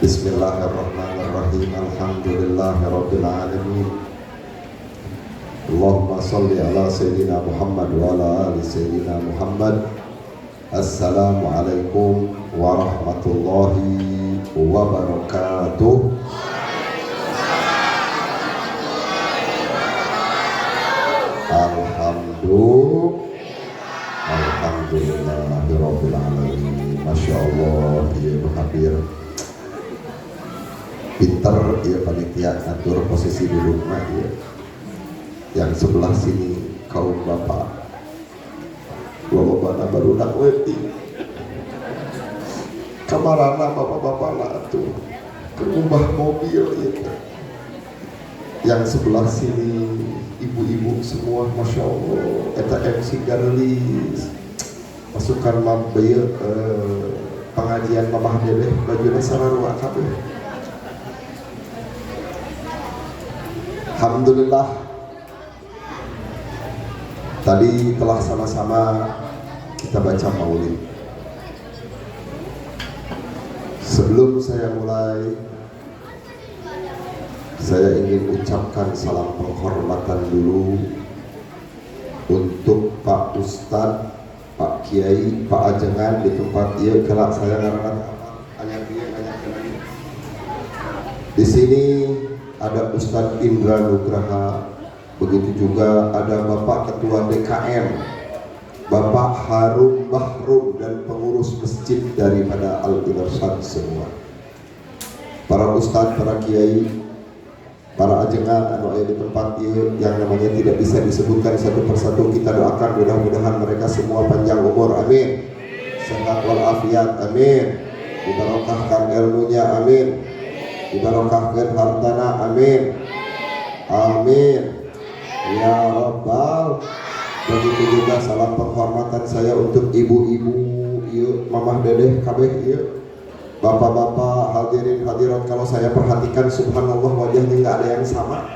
Bismillahirrahmanirrahim. Alhamdulillahirabbil alamin. Allahumma shalli ala sayyidina Muhammad wa ala ali sayyidina Muhammad. Assalamualaikum warahmatullahi wabarakatuh. Alhamdulillahirabbil alamin. Masya Allah, ya hadir. Pinter ya panitia atur posisi duduk mah ya. Yang sebelah sini kaum bapak, bapak baru nak wedding. Kamarana bapak-bapak lah tuh kerubah mobil ya. Yang sebelah sini ibu-ibu semua, masya Allah. Eta MC Garlis masukkan mabaya pengajian mamah dedeh bajunya sararua kabeh. Alhamdulillah, tadi telah sama-sama kita baca maulid. Sebelum saya mulai, saya ingin ucapkan salam penghormatan dulu untuk Pak Ustadz, Pak Kiai, Pak Ajengan di tempat dia kelak saya ngarangan di sini. Ada Ustadz Indra Nugraha, begitu juga ada Bapak Ketua DKM, Bapak Harum Bahrum, dan pengurus masjid daripada Al-Irsyad semua. Para Ustadz, para Kiai, para ajengan anu aya di tempat ieu yang namanya tidak bisa disebutkan satu persatu, kita doakan mudah-mudahan mereka semua panjang umur, amin. Sehat walafiat, amin. Dibarokahkan ilmunya, amin. Dibarokahkan hartana, amin. Amin ya rabbal. Begitu juga salam penghormatan saya untuk ibu-ibu ieu, mamah dedeh kabeh ieu, bapak-bapak, hadirin hadirat. Kalau saya perhatikan subhanallah wajahnya nggak ada yang sama,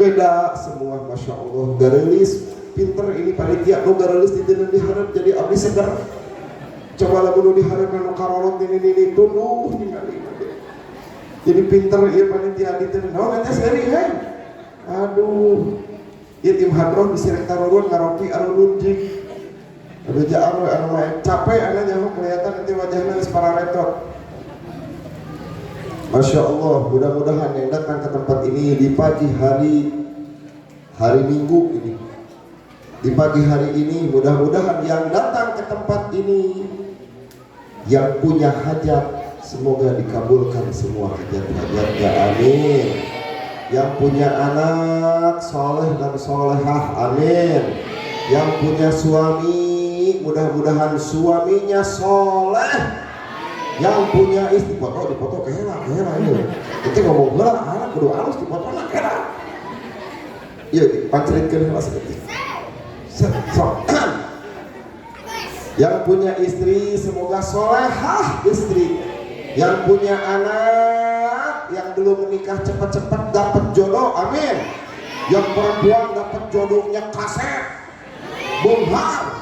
beda semua, masya Allah. Garelis pinter ini panitia, nu garelis di diharap jadi abdi seger. Coba lagu nu diharap nu karolot ini tunduh ningali. Jadi pinter ya panitia di teu. Naon eta seri he? Aduh. Ieu tim hadroh bisi rek tarurun ngaropi arurun jig. Aduh jaar anu mah capek ana nyaho kelihatan nanti wajahna geus pararetot. Masya Allah, mudah-mudahan yang datang ke tempat ini di pagi hari Minggu ini, di pagi hari ini, mudah-mudahan yang datang ke tempat ini yang punya hajat semoga dikabulkan semua hajat-hajatnya, amin. Yang punya anak soleh dan solehah, amin. Yang punya suami mudah-mudahan suaminya soleh. Yang punya istri, dipoto kehela ini. Itu ngomong gerak, anak kudu alus dipoto nak kehela. Iya, pancretkeun heula saeutik. Yang punya istri semoga solehah istri. Yang punya anak yang belum menikah cepat-cepat dapat jodoh, amin. Yang perempuan dapat jodohnya kaset, bunghar.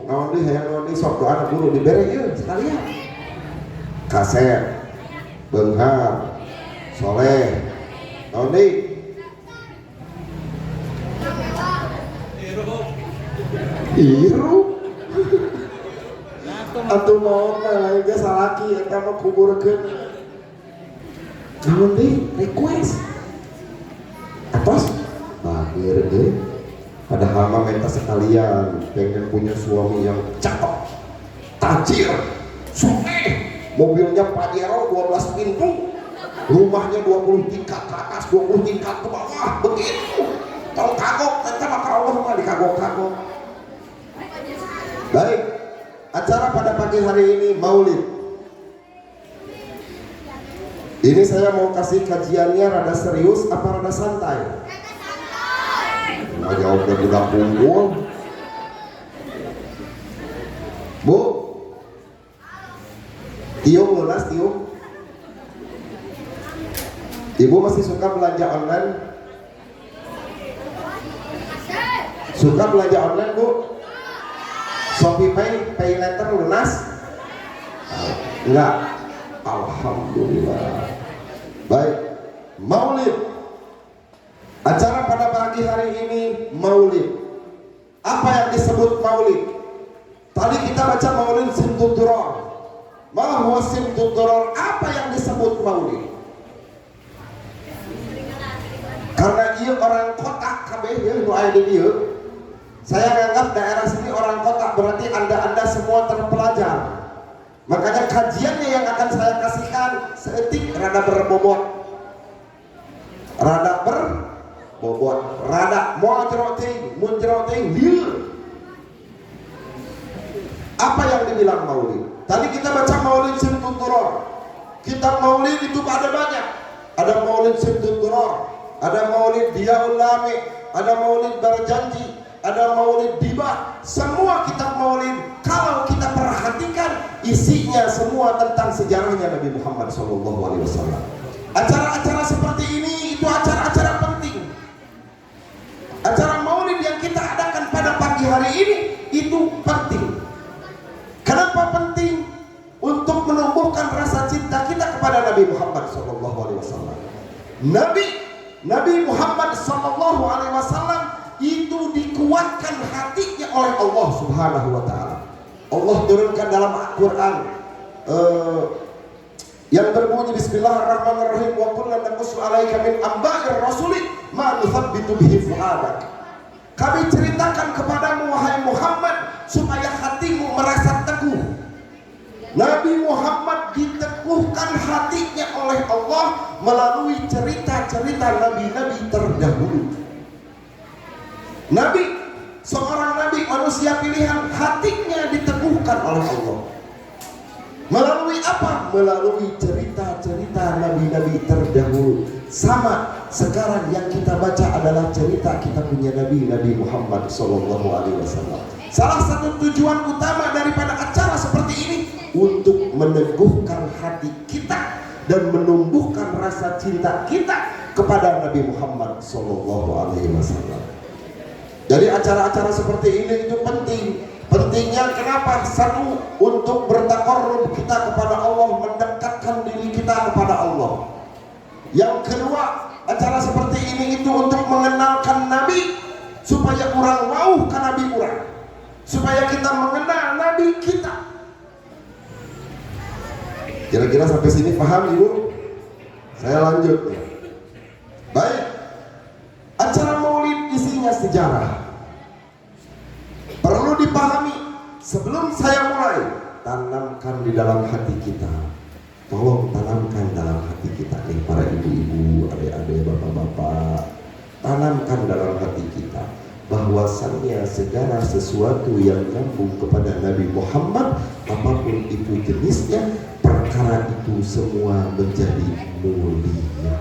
Naon deui hayang naon deui sok doa guru dibere ieu sekalian. Kaset, bunghar, soleh. Naon deui? Iru. Atuh mau lain ge salaki eta mah kuburkeun. Namun deui request. Atos bahir deui. Padahal mah minta sekalian pengen punya suami yang cakep, tajir, soleh, mobilnya Pajero 12 pintu, rumahnya 20 tingkat ke atas, 20 tingkat ke bawah, begitu. Tong kagok, eta mah ka Allah mah dikagok-kagok. Baik. Acara pada pagi hari ini maulid. Ini saya mau kasih kajiannya rada serius apa rada santai? Nggak jawab dari budak unggul. Bu, tiung lunas tiung. Ibu masih suka belanja online? Suka belanja online, Bu? Shopee Pay, Pay Later lunas? Enggak. Alhamdulillah. Baik, Maulid. Acara pada pagi hari ini Maulid. Apa yang disebut Maulid? Tadi kita baca Maulid Simtud Durar. Ma huwa Simtud Durar? Apa yang disebut Maulid? Karena ia orang kota KB ya, nu aya di dieu. Saya menganggap daerah sini orang kota, berarti Anda semua terpelajar. Makanya kajiannya yang akan saya kasihkan seetik rada berbobot. Rada munjeroting lieu. Apa yang dibilang Maulid? Tadi kita baca Maulid Simtud Durar. Kitab Maulid itu ada banyak. Ada Maulid Simtud Durar, ada Maulid Diyaul Lami, ada Maulid Berjanji, ada Maulid Diba. Semua kitab Maulid kalau kita perhatikan isinya semua tentang sejarahnya Nabi Muhammad SAW. Acara-acara seperti ini itu acara-acara penting. Acara Maulid yang kita adakan pada pagi hari ini itu penting. Kenapa penting? Untuk menumbuhkan rasa cinta kita kepada Nabi Muhammad SAW. Nabi Muhammad SAW itu dikuatkan hatinya oleh Allah Subhanahu wa Ta'ala. Allah turunkan dalam Al-Quran yang berbunyi Bismillahirrahmanirrahim, wa kullan naqussu 'alaika min amba'ir rasuli ma nuthabbitu bihi fu'adak. Kami ceritakan kepadamu wahai Muhammad supaya hatimu merasa teguh. Nabi Muhammad diteguhkan hatinya oleh Allah melalui cerita-cerita nabi-nabi terdahulu. Nabi, seorang nabi manusia pilihan, hatinya diteguhkan oleh Allah. Melalui apa? Melalui cerita-cerita nabi-nabi terdahulu. Sama sekarang yang kita baca adalah cerita kita punya Nabi Muhammad SAW. Salah satu tujuan utama daripada acara seperti ini untuk meneguhkan hati kita dan menumbuhkan rasa cinta kita kepada Nabi Muhammad SAW. Jadi acara-acara seperti ini itu penting. Pentingnya kenapa? Satu, untuk bertaqarrub kita kepada Allah, mendekatkan diri kita kepada Allah. Yang kedua, acara seperti ini itu untuk mengenalkan Nabi supaya orang mau ke Nabi orang, supaya kita mengenal Nabi kita. Kira-kira sampai sini paham Ibu? Saya lanjut ya. Baik, acara Maulid isinya sejarah. Perlu dipahami sebelum saya mulai, tanamkan di dalam hati kita. Tolong tanamkan dalam hati kita nih para ibu-ibu, adik-adik, bapak-bapak. Tanamkan dalam hati kita bahwasannya segala sesuatu yang nyambung kepada Nabi Muhammad, apapun itu jenisnya, perkara itu semua menjadi mulia.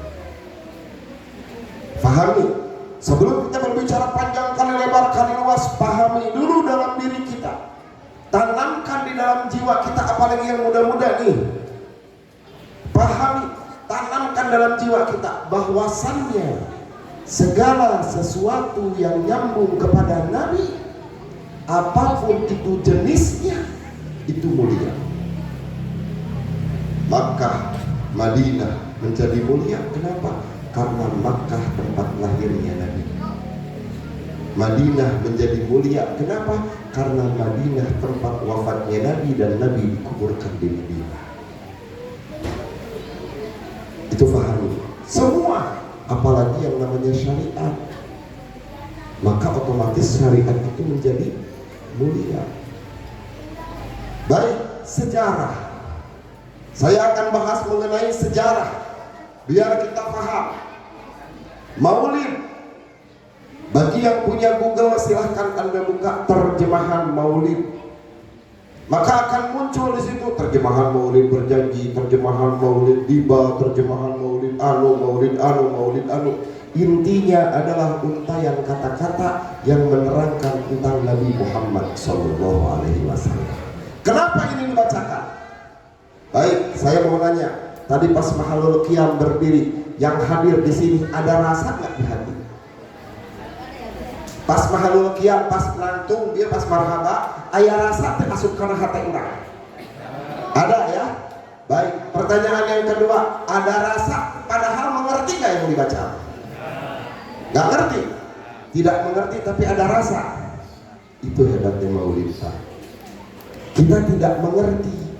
Pahami. Sebelum kita berbicara panjang kali lebar kali luas, pahami dulu dalam diri kita. Tanamkan di dalam jiwa kita, apalagi yang muda-muda nih. Pahami, tanamkan dalam jiwa kita bahwasannya segala sesuatu yang nyambung kepada Nabi, apapun itu jenisnya, itu mulia. Makkah, Madinah menjadi mulia. Kenapa? Karena Makkah tempat lahirnya Nabi. Madinah menjadi mulia. Kenapa? Karena Madinah tempat wafatnya Nabi dan Nabi dikuburkan di Madinah. Itu pahami. Semua, apalagi yang namanya syariat, maka otomatis syariat itu menjadi mulia. Baik, sejarah. Saya akan bahas mengenai sejarah biar kita paham. Maulid, bagi yang punya Google silahkan Anda buka terjemahan Maulid, maka akan muncul di situ terjemahan Maulid Berjanji, terjemahan Maulid Diba, terjemahan Maulid anu. Intinya adalah untayan kata-kata yang menerangkan tentang Nabi Muhammad SAW. Kenapa ini dibacakan? Baik, saya mau nanya. Tadi pas Mahalul Qiyam berdiri, yang hadir di sini ada rasa nggak di hati? Pas Mahalul Qiyam, pas lantung dia pas marhaba, ayah rasa termasuk karena hati orang. Ada ya? Baik, pertanyaan yang kedua, ada rasa padahal mengerti nggak yang dibaca? Nggak ngerti, tidak mengerti tapi ada rasa. Itu hebatnya Maulid. Kita tidak mengerti,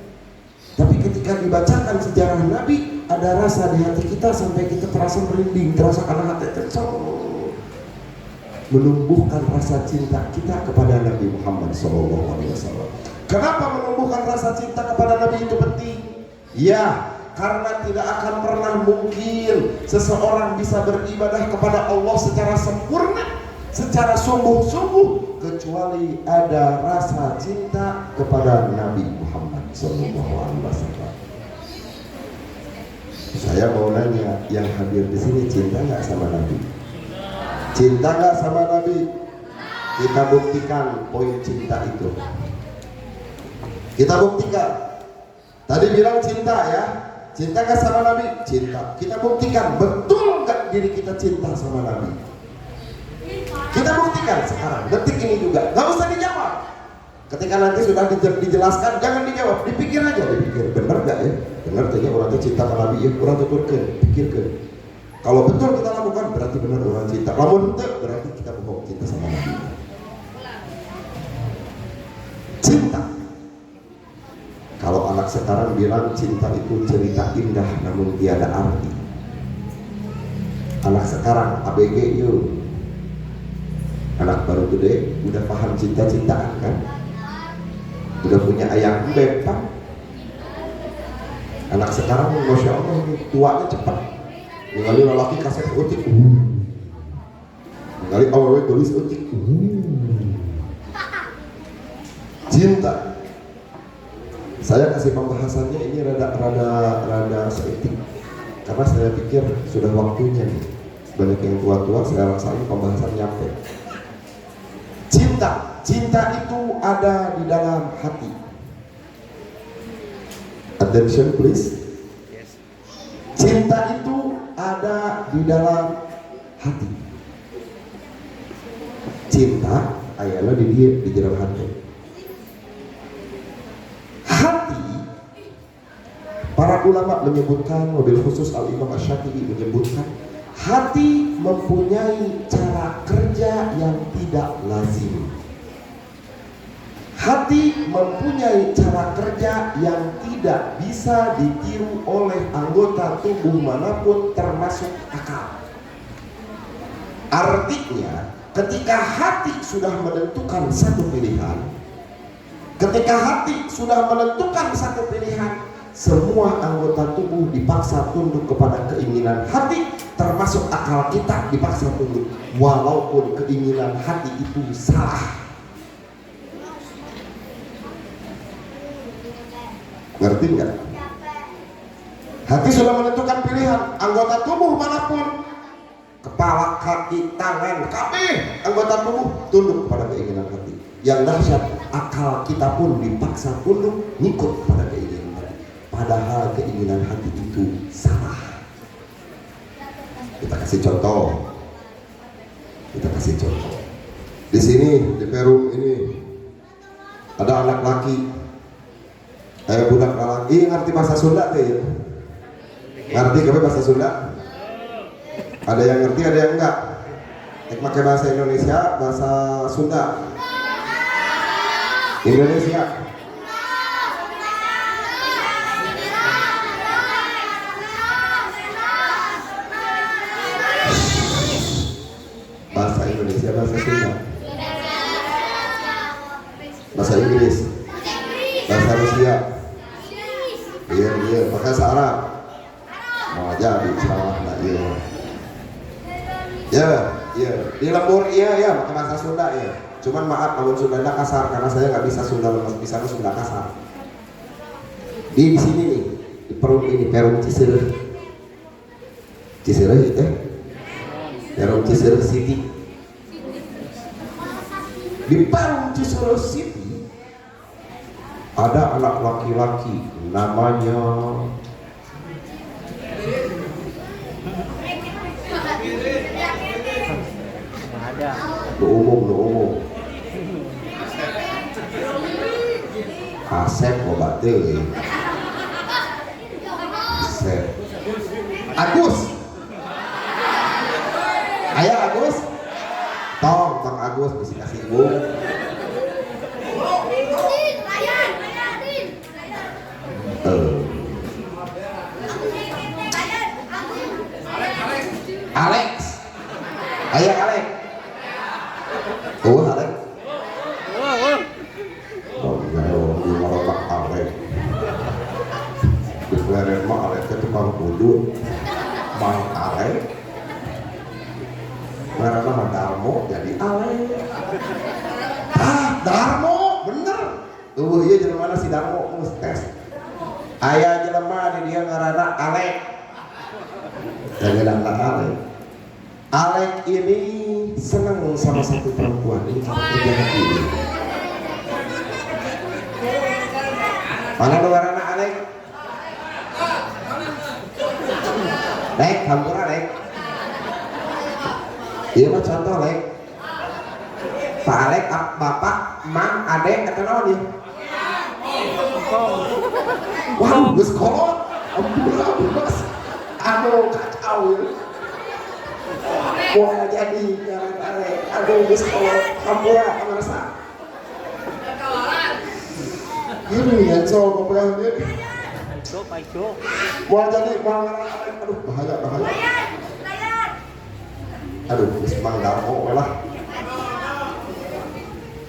tapi ketika dibacakan sejarah Nabi, ada rasa di hati kita sampai kita terasa merinding, terasa karena hati tersong, menumbuhkan rasa cinta kita kepada Nabi Muhammad SAW. Kenapa menumbuhkan rasa cinta kepada Nabi itu penting? Ya, karena tidak akan pernah mungkin seseorang bisa beribadah kepada Allah secara sempurna, secara sungguh-sungguh, kecuali ada rasa cinta kepada Nabi Muhammad SAW. Saya mau nanya, yang hadir di sini cinta nggak sama Nabi? Cinta nggak sama Nabi? Kita buktikan poin cinta itu. Kita buktikan. Tadi bilang cinta ya, cinta nggak sama Nabi? Cinta. Kita buktikan betul nggak diri kita cinta sama Nabi? Kita buktikan sekarang, detik ini juga. Nggak usah dijawab. Ketika nanti sudah dijelaskan, jangan dijawab, dipikir aja, dipikir benar nggak ya? Benar saja orang itu cinta sama Nabi ya, orang tuturkan, pikirkan. Kalau betul kita lakukan, berarti benar orang cinta. Kalau betul, berarti kita bohong cinta sama Nabi. Cinta. Kalau anak sekarang bilang cinta itu cerita indah namun tiada arti. Anak sekarang ABG yuk. Anak baru gede udah paham cinta-cintaan kan? Udah punya ayang bebek. Anak sekarang Masya Allah tuanya cepat. Ningali lelaki kaset utik. Ningali awewe tulis utik. Cinta. Saya kasih pembahasannya ini rada seetik, karena saya pikir sudah waktunya nih. Banyak yang tua-tua saya rasain pembahasan nyampe. Cinta itu ada di dalam hati. Attention please. Cinta itu ada di dalam hati. Cinta ayana di dalam hati. Para ulama menyebutkan, mobil khusus Al-Imam Asy-Syafi'i menyebutkan, hati mempunyai cara kerja yang tidak lazim. Hati mempunyai cara kerja yang tidak bisa ditiru oleh anggota tubuh manapun termasuk akal. Artinya, ketika hati sudah menentukan satu pilihan, semua anggota tubuh dipaksa tunduk kepada keinginan hati, termasuk akal kita dipaksa tunduk, walaupun keinginan hati itu salah. Ngerti nggak? Hati sudah menentukan pilihan, anggota tubuh manapun, kepala, kaki, tangan, kabeh anggota tubuh tunduk kepada keinginan hati. Yang dahsyat, akal kita pun dipaksa tunduk ngikut pada keinginan. Padahal keinginan hati itu salah. Kita kasih contoh. Di sini di Perum ini ada anak laki, budak laki, ngerti bahasa Sunda tuh ya? Ngerti kamu bahasa Sunda? Ada yang ngerti, ada yang enggak. Pakai bahasa Indonesia, bahasa Sunda. Indonesia. Bahasa Indonesia, bahasa Sunda, bahasa Inggris, bahasa Rusia, iya, bahasa Arab, mau aja di salah nggak ya, di lembur iya, pakai bahasa Sunda ya. Cuman maaf kalau Sundanya kasar karena saya nggak bisa Sunda, bisa Sunda kasar. Di sini nih, di Perum ini, Perum Cisereh itu. Perum Cisereh City. Di Perum Cisereh City ada anak laki-laki namanya lu umum Asep obatnya Agus. Ayah Agus. Tong Agus bisa kasih ibu. Alex. Ayah Alex. Alex. Oh ya, di marotak Alex. Di peleret mah Alex itu tukang kudut. Mang Alex. Karena nama Darmo jadi Alex. Darmo, bener. Iya jelema si Darmo mus tes. Ayah jelema di dia ngaranna Alex. Jangan Alex. Alex ini senang sama satu perempuan ini kerjaan ini. Mana ngaranna Alex? Lek, hampura Lek. Iya mah contoh Lek. Pak Alex, bapak, mang, adek, atau naon ya? Wah, geus kolot. Ampun, aduh kacau ya. Wah jadi jangan Alex. Aduh geus kolot. Hampura ngerasa. Ini ya cowok ngobrol dia. Mau jadi mau Alex. Aduh bahaya. Aduh, geus mang Darmo we lah.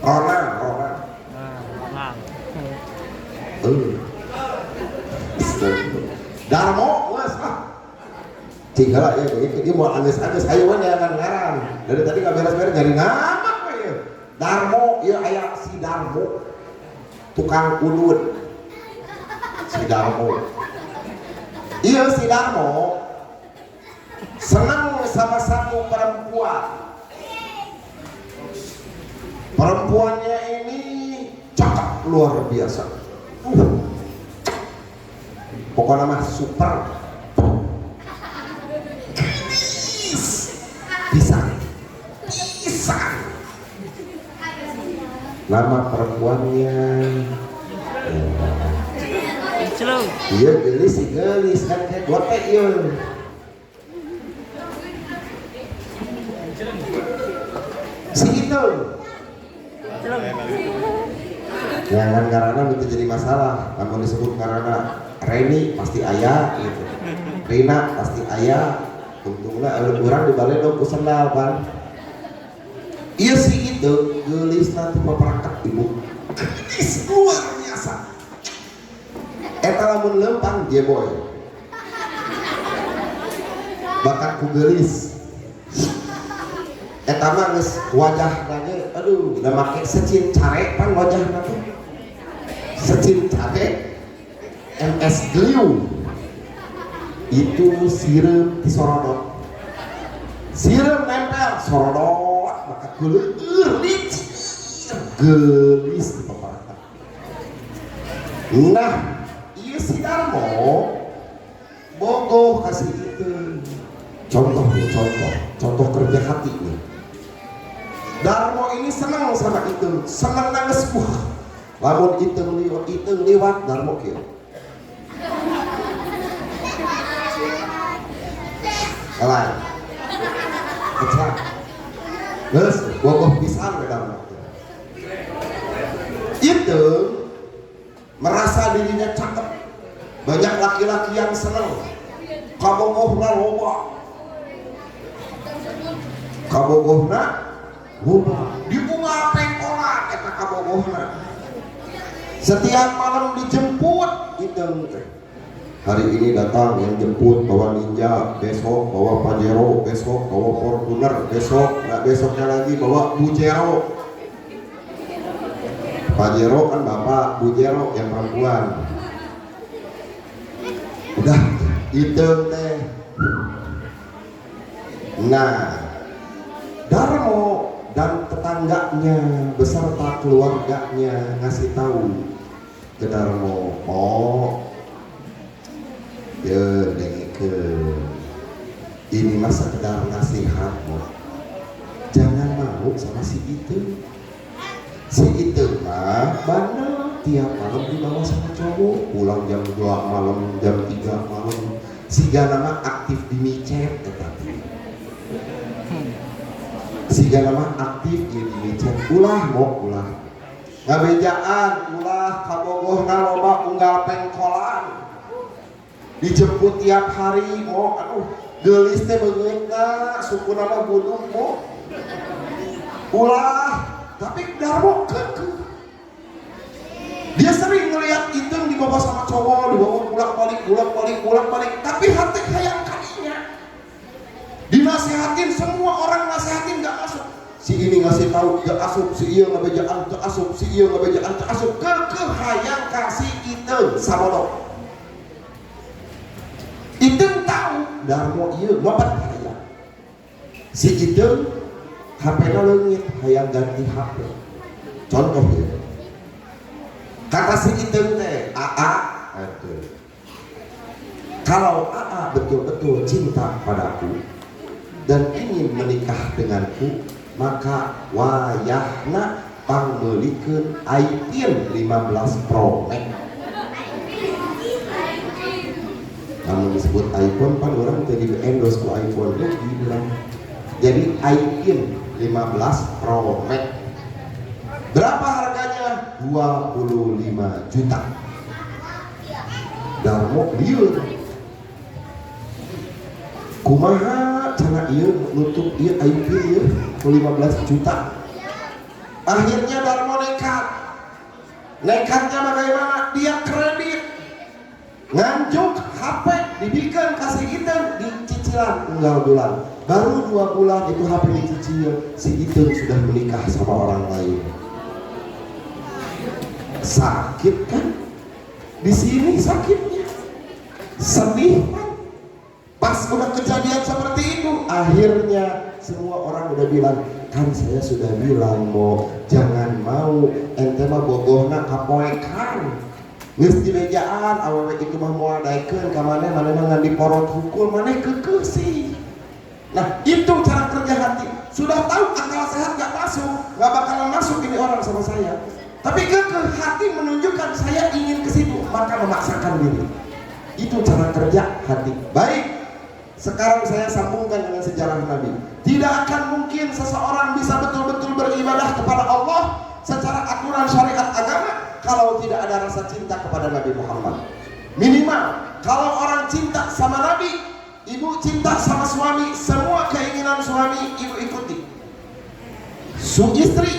Rona. Darmo, wes lah. Cingala ya begitu dia mau anges-anges ayo we jangan ngarang. Dari tadi enggak beres-beres nyari nama we ya. Darmo, ieu aya si Darmo. Tukang udut. Si Darmo. Iya si Darmo senang sama satu perempuan. Perempuannya ini cakep luar biasa. Pokoknya mah super. Pisang. Nama perempuannya iya gelis kan kayak gotek iya. Si itu jangan karena itu jadi masalah. Namun disebut karena Reni pasti ayah gitu. Rina pasti ayah. Untunglah ada kurang dibalik dong kusendal kan. Iya sih itu gelis nanti memperangkat ibu. Gelis luar biasa. Eta lamun lempang dia boy. Bakat ku gelis. Eta mah geus wajahna aduh udah make secin care pan wajahna teh. Secin care MS Glue. Itu sirup di sorodot. Sirup nempel sorodot bakat geuleur gelis di paparan. Nah, ieu si Darmo bogoh kasih itu. Contoh kerja hati nih. Darmo ini senang sama itu, senang nangis wah. Lamun itu liwat Darmo kieu. Lain. Kecak. Geus bogoh pisan we Darmo. Itu merasa dirinya cakep. Banyak laki-laki yang senang. Kabogohna loba. Dibunga pengkolan eta kabogohna. Setiap malam dijemput itu. Hari ini datang yang jemput bawa Ninja, besok bawa Pajero, besok bawa Fortuner, besoknya lagi bawa Bujero. Pajero kan bapak, Bujero yang perempuan. Udah itu teh. Nah, Darmo dan tetangganya beserta keluarganya ngasih tahu ke Darmo, ya ini mah sekedar nasihat, jangan mau sama si itu mah bandel tiap malam dibawa sama cowok, pulang jam 2 malam, jam 3 malam siga nama aktif di micet tetapi siga nama aktif di micet ulah mau ulah ngabejaan ulah kabogoh loba unggal pengkolan dijemput tiap hari mau aduh gelis teh beungeutna suku nama buduk mau ulah tapi darmo kekeh dia sering ngeliat itu dibawa sama cowok dibawa pulang balik tapi hati hayang kalinya dinasehatin semua orang nasehatin gak masuk si ini ngasih tahu gak asup si iya ngabejaan gak asup si iya ngabejaan gak asup kekeh hayang kasih itu sabodo itu tahu darmo iya lobat hayang si itu HP-nya leungit hayang ganti HP contoh ya kata si itu teh AA kalau AA betul-betul cinta padaku dan ingin menikah denganku maka wayahna pangmeulikeun iPhone 15 Pro Max. Namun disebut iPhone pan orang jadi endorse ku iPhone lu dibilang jadi iPhone 15 Pro Max. Berapa harganya? 25 juta. Darmo lieur. Kumaha cara ieu nutup ieu iPhone ieu 15 juta. Akhirnya Darmo nekat. Nekatnya bagaimana? Dia kredit. Nganjuk HP dibikin kasih Iten di cicilan unggal bulan. Baru 2 bulan itu HP dicicil, si Iten sudah menikah sama orang lain. Sakit kan? Di sini sakitnya. Sedih kan? Pas udah kejadian seperti itu, akhirnya semua orang udah bilang, kan saya sudah bilang mau jangan mau ente mah bogohna kapoekan. Geus dilejaan awewe itu mah moal daekeun ka maneh mah ngan diporot hukul maneh keukeuh sih. Nah, itu cara kerja hati. Sudah tahu akal sehat gak masuk, gak bakalan masuk ini orang sama saya. Tapi keukeuh hati menunjukkan saya ingin ke situ, maka memaksakan diri. Itu cara kerja hati. Baik. Sekarang saya sambungkan dengan sejarah Nabi. Tidak akan mungkin seseorang bisa betul-betul beribadah kepada Allah secara aturan syariat agama kalau tidak ada rasa cinta kepada Nabi Muhammad. Minimal kalau orang cinta sama Nabi, ibu cinta sama suami, semua keinginan suami ibu ikuti. Istri,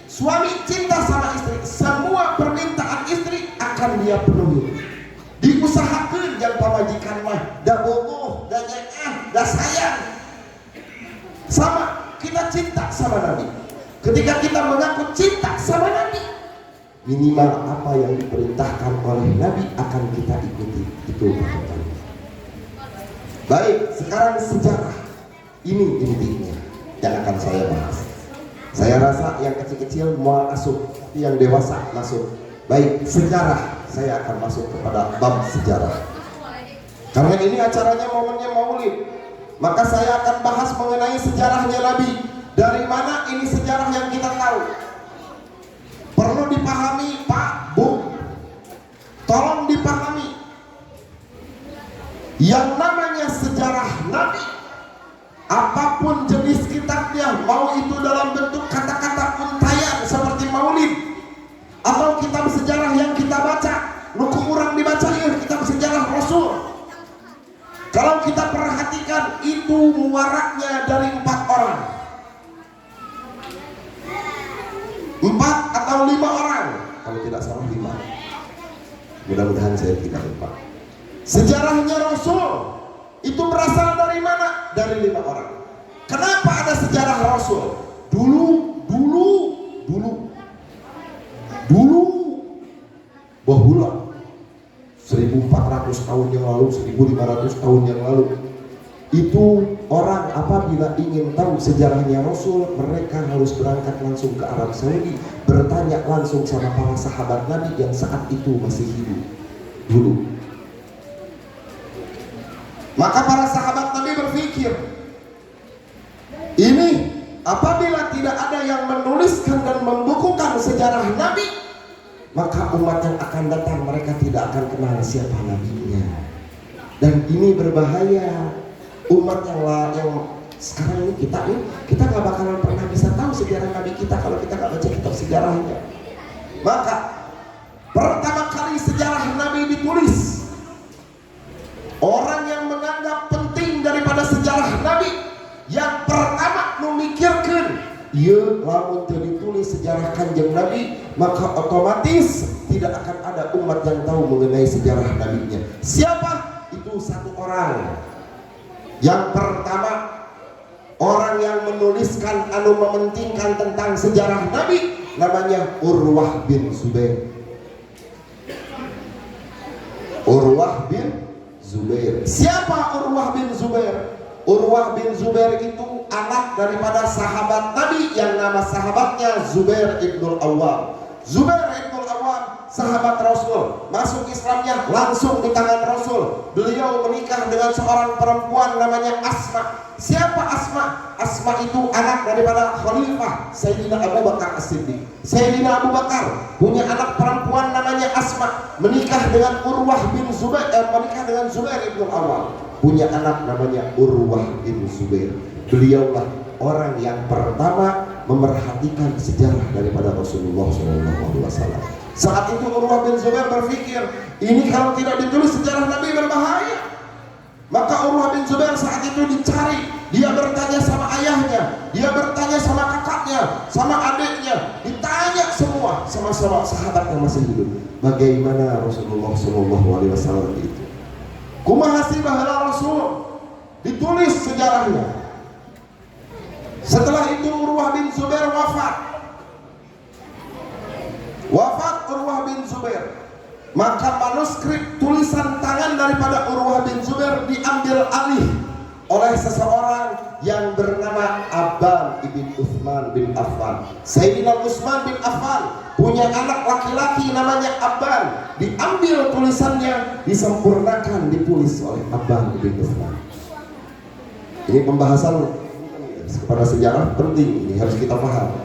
suami cinta sama istri, semua permintaan istri akan dia penuhi. Diusahakan yang pamajikan mah dah bogoh, dah nyengah, dah sayang. Sama kita cinta sama Nabi. Ketika kita mengaku cinta sama Nabi, minimal apa yang diperintahkan oleh Nabi akan kita ikuti. Itu pertama. Baik, sekarang sejarah ini intinya yang akan saya bahas. Saya rasa yang kecil-kecil mau masuk, tapi yang dewasa masuk. Baik, sejarah saya akan masuk kepada bab sejarah. Karena ini acaranya momennya Maulid, maka saya akan bahas mengenai sejarahnya Nabi. Dari mana ini sejarah yang kita tahu? Perlu dipahami Pak, Bu. Tolong dipahami. Yang namanya sejarah Nabi, apapun jenis kitabnya, mau itu dalam bentuk kata-kata untayan seperti Maulid, atau kitab sejarah yang kita baca, nuku urang dibaca ya kitab sejarah Rasul. Kalau kita perhatikan itu muaraknya dari 4 orang, 4 atau 5 orang, kalau tidak salah 5. Mudah-mudahan saya tidak lupa. Sejarahnya Rasul itu berasal dari mana? Dari 5 orang. Kenapa ada sejarah Rasul? Dulu bahula 1400 tahun yang lalu, 1500 tahun yang lalu, itu orang apabila ingin tahu sejarahnya Rasul, mereka harus berangkat langsung ke Arab Saudi, bertanya langsung sama para sahabat Nabi yang saat itu masih hidup dulu. Maka para sahabat Nabi berpikir, ini apabila tidak ada yang menuliskan dan membukukan sejarah Nabi, maka umat yang akan datang mereka tidak akan kenal siapa nabinya. Dan ini berbahaya. Umat yang sekarang ini kita nggak bakalan pernah bisa tahu sejarah Nabi kita kalau kita nggak baca kitab sejarahnya. Maka pertama kali sejarah Nabi ditulis, orang yang menganggap penting daripada sejarah Nabi yang pertama memikirkan, ya lamun ditulis sejarah Kanjeng Nabi, maka otomatis tidak akan ada umat yang tahu mengenai sejarah Nabi-nya. Siapa? Itu satu orang. Yang pertama, orang yang menuliskan mementingkan tentang sejarah Nabi namanya Urwah bin Zubair. Urwah bin Zubair. Siapa Urwah bin Zubair? Urwah bin Zubair itu anak daripada sahabat Nabi yang nama sahabatnya Zubair ibnul Awwam. Zubair ibnul Awwam sahabat Rasul, masuk Islamnya langsung di tangan Rasul. Beliau menikah dengan seorang perempuan namanya Asma. Siapa Asma? Asma itu anak daripada Khalifah Sayyidina Abu Bakar As-Siddiq. Sayyidina Abu Bakar punya anak perempuan namanya Asma, menikah dengan Urwah bin Zubair, menikah dengan Zubair ibnul Awwam, punya anak namanya Urwah bin Zubair. Beliaulah orang yang pertama memerhatikan sejarah daripada Rasulullah SAW. Saat itu Urwah bin Zubair berpikir, ini kalau tidak ditulis sejarah Nabi berbahaya. Maka Urwah bin Zubair saat itu dicari. Dia bertanya sama ayahnya, dia bertanya sama kakaknya, sama adiknya, ditanya semua sama sahabat yang masih hidup. Bagaimana Rasulullah SAW itu? Kumaha sih bahala Rasul? Ditulis sejarahnya. Setelah itu Urwah bin Zubair wafat. Wafat Urwah bin Zubair. Maka manuskrip tulisan tangan daripada Urwah bin Zubair diambil alih oleh seseorang yang bernama Abban ibn Utsman bin Affan. Sayyidina Utsman bin Affan punya anak laki-laki namanya Abban. Diambil tulisannya, disempurnakan, ditulis oleh Abban ibn Utsman. Ini pembahasan kepada sejarah penting, ini harus kita paham.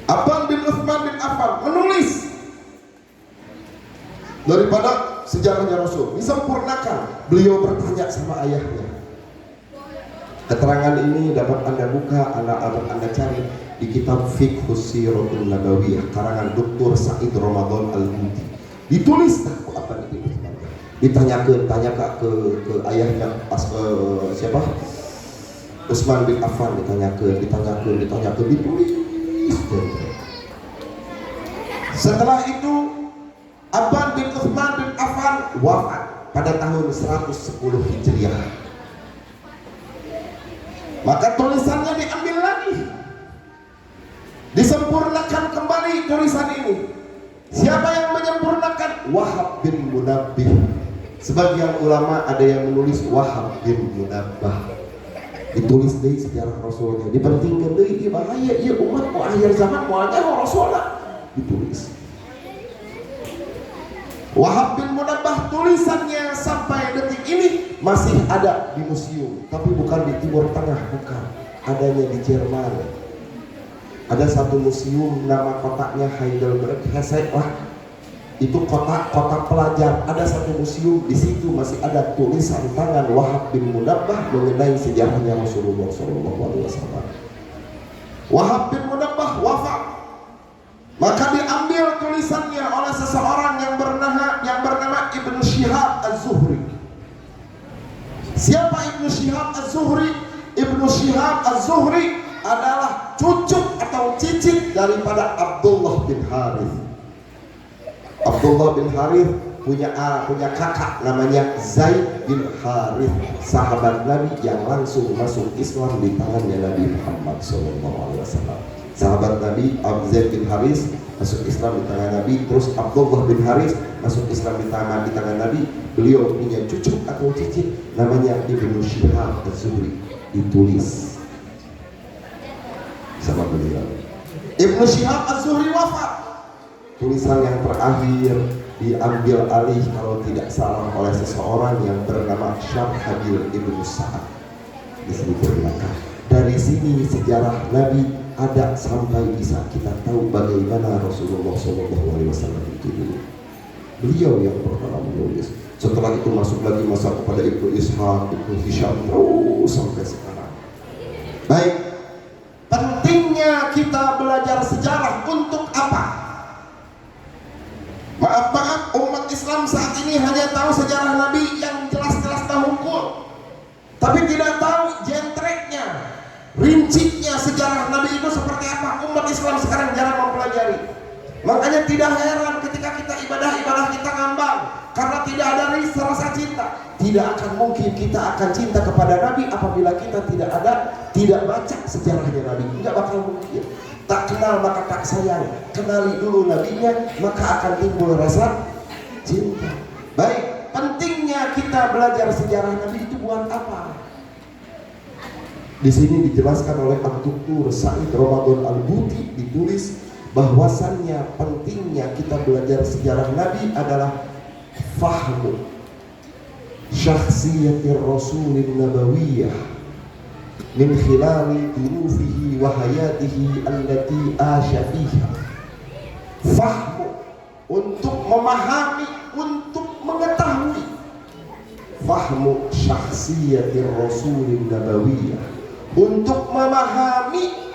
Abban bin Utsman bin Affan menulis daripada sejarahnya Rasul, disempurnakan. Beliau bertanya sama ayahnya. Keterangan ini dapat Anda buka, Anda cari di kitab Fiqhus Siratul Nabawiyah karangan Dr. Said Ramadan Al-Hudi. Ditulis apa itu? Tanya ke ayahnya siapa? Utsman bin Affan, ditanyakan, ditulis. Setelah itu Abban bin Utsman bin Affan wafat pada tahun 110 Hijriah. Maka tulisannya diambil lagi, disempurnakan kembali tulisan ini. Siapa yang menyempurnakan? Wahab bin Munabbih. Sebagian ulama ada yang menulis Wahab bin Munabbah. Ditulis dari sejarah Rasulnya, dipentingkan dari dia bahaya, iya umat mau akhir zaman mau nyawa Rasulullah, ditulis. Wahab bin Munabbah tulisannya sampai detik ini masih ada di museum, tapi bukan di Timur Tengah, bukan, adanya di Jerman. Ada satu museum nama kotaknya Heidelberg, Hesek lah. Itu kota pelajar. Ada satu museum di situ masih ada tulisan tangan Wahab bin Munabbah mengenai sejarahnya Rasulullah SAW. Wahab bin Munabbah wafat, maka diambil tulisannya oleh seseorang yang bernama Ibnu Syihab Az-Zuhri. Siapa Ibnu Syihab Az-Zuhri? Ibnu Syihab Az-Zuhri adalah cucu atau cicit daripada Abdullah bin Harith. Abdullah bin Harith punya kakak namanya Zaid bin Harith, sahabat Nabi yang langsung masuk Islam di tangannya Nabi Muhammad SAW. Sahabat Nabi Zaid bin Harith masuk Islam di tangan Nabi, terus Abdullah bin Harith masuk Islam di tangan Nabi. Beliau punya cucu atau cicit namanya Ibnu Syihab Az-Zuhri, ditulis sama beliau. Ibnu Syihab Az-Zuhri wafat. Tulisan yang terakhir diambil alih kalau tidak salah oleh seseorang yang bernama Syarhabil Ibnu Sa'ad. Disebutkan dari sini sejarah Nabi ada sampai bisa kita tahu bagaimana Rasulullah SAW itu dulu. Beliau yang pertama menulis. Setelah itu masuk lagi masa kepada Ibnu Ishaq, Ibnu Hisham, terus sampai sekarang. Baik, pentingnya kita belajar sejarah untuk apa? Maaf, umat Islam saat ini hanya tahu sejarah Nabi yang jelas-jelas tahukul, tapi tidak tahu jentreknya, rincinya sejarah Nabi itu seperti apa. Umat Islam sekarang jarang mempelajari. Makanya tidak heran ketika kita ibadah kita ngambang, karena tidak ada rasa cinta. Tidak akan mungkin kita akan cinta kepada Nabi apabila kita tidak baca sejarahnya Nabi. Tidak bakal mungkin. Tak kenal maka tak sayang. Kenali dulu nabinya, maka akan timbul rasa cinta. Baik, pentingnya kita belajar sejarah Nabi itu buat apa? Di sini dijelaskan oleh Dr. Said Ramadan Al-Buti, ditulis bahwasannya pentingnya kita belajar sejarah Nabi adalah fahmu syakhsiyatir Rasulin Nabawiyah min khilali durufihi wa hayatihi allati asya fiha. Fahmu, untuk memahami, untuk mengetahui. Fahmu syakhsiyatir Rasulin Nabawiyah, untuk memahami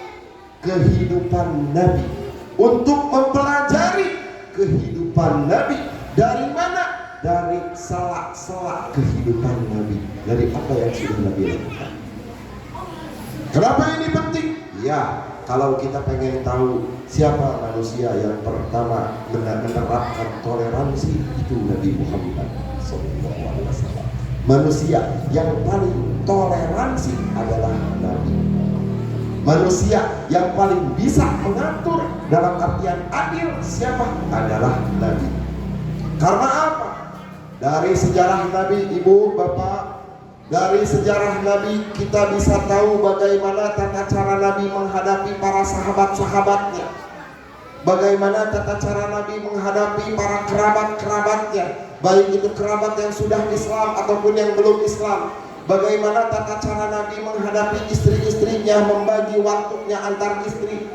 kehidupan Nabi, untuk mempelajari kehidupan Nabi. Dari mana? Dari selak-selak kehidupan Nabi, dari apa yang sudah Nabi lakukan. Kenapa ini penting? Ya, kalau kita pengen tahu siapa manusia yang pertama menerapkan toleransi, itu Nabi Muhammad SAW. Manusia yang paling toleransi adalah Nabi. Manusia yang paling bisa mengatur dalam artian adil siapa? Adalah Nabi. Karena apa? Dari sejarah Nabi, ibu, bapak, dari sejarah Nabi kita bisa tahu bagaimana tata cara Nabi menghadapi para sahabat-sahabatnya, bagaimana tata cara Nabi menghadapi para kerabat-kerabatnya, baik itu kerabat yang sudah Islam ataupun yang belum Islam. Bagaimana tata cara Nabi menghadapi istri-istrinya, membagi waktunya antar istri.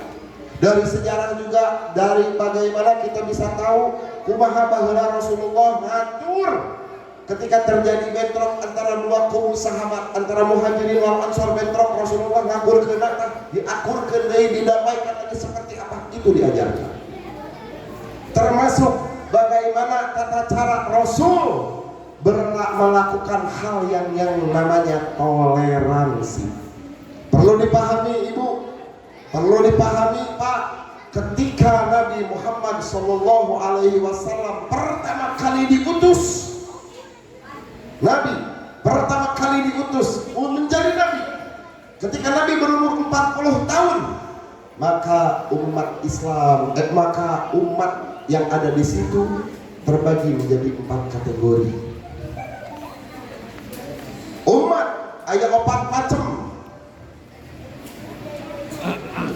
Dari sejarah juga, dari bagaimana kita bisa tahu kumaha baheula Rasulullah ngatur ketika terjadi bentrok antara dua kaum sahabat, antara Muhajirin wal Ansor, bentrok Rasulullah ngagurkeun diakurkeun deui, didamaikan lagi seperti apa, itu diajarkan. Termasuk bagaimana tata cara Rasul melakukan hal yang namanya toleransi. Perlu dipahami ibu, perlu dipahami pak, ketika Nabi Muhammad SAW pertama kali diutus, Nabi pertama kali diutus menjadi Nabi, ketika Nabi berumur 40 tahun, maka umat Islam, maka umat yang ada di situ terbagi menjadi 4 kategori. Umat aya 4 macam.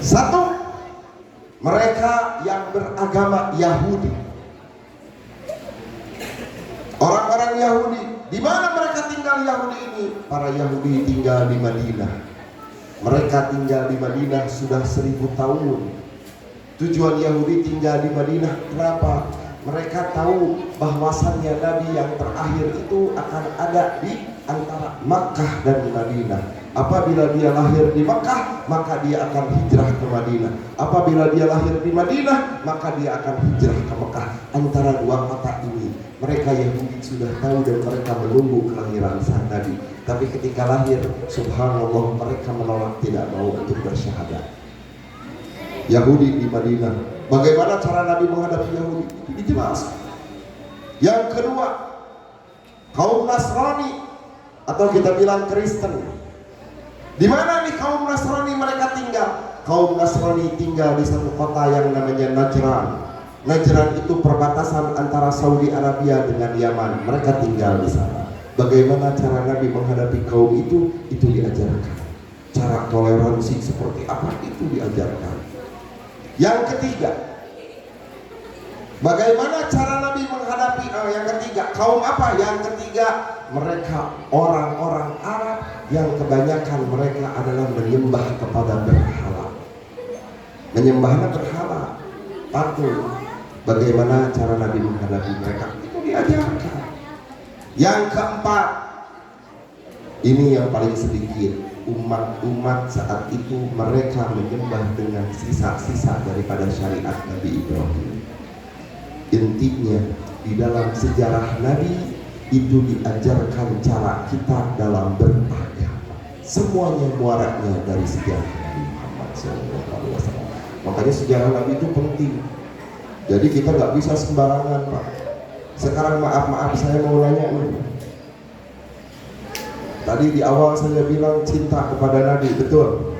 Satu, mereka yang beragama Yahudi. Orang-orang Yahudi. Di mana mereka tinggal Yahudi ini? Para Yahudi tinggal di Madinah. Mereka tinggal di Madinah sudah 1000 tahun. Tujuan Yahudi tinggal di Madinah kenapa? Mereka tahu bahwasannya Nabi yang terakhir itu akan ada di antara Makkah dan Madinah. Apabila dia lahir di Makkah, maka dia akan hijrah ke Madinah. Apabila dia lahir di Madinah, maka dia akan hijrah ke Makkah. Antara dua kota ini, mereka Yahudi sudah tahu dan mereka menunggu kelahiran sang Nabi. Tapi ketika lahir, subhanallah, mereka menolak, tidak mau untuk bersyahadat. Yahudi di Madinah. Bagaimana cara Nabi menghadapi Yahudi? Itu dijelaskan. Yang kedua, kaum Nasrani atau kita bilang Kristen. Di mana nih kaum Nasrani mereka tinggal? Kaum Nasrani tinggal di satu kota yang namanya Najran. Najran itu perbatasan antara Saudi Arabia dengan Yaman. Mereka tinggal di sana. Bagaimana cara Nabi menghadapi kaum itu diajarkan. Cara toleransi seperti apa itu diajarkan. Yang ketiga, bagaimana cara Nabi menghadapi yang ketiga, kaum apa? Yang ketiga, mereka orang-orang Arab yang kebanyakan mereka adalah menyembah kepada berhala. Menyembahnya berhala, patung, Bagaimana cara Nabi menghadapi mereka, itu diajarkan. Yang keempat, ini yang paling sedikit, umat-umat saat itu mereka menyembah dengan sisa-sisa daripada syariat Nabi Ibrahim. Intinya di dalam sejarah Nabi itu diajarkan cara kita dalam beragama. Semuanya muaraknya dari sejarah Nabi Muhammad SAW. Makanya sejarah Nabi itu penting. Jadi kita nggak bisa sembarangan, Pak. Sekarang maaf saya mau nanya nih. Tadi di awal saya bilang cinta kepada Nabi, betul?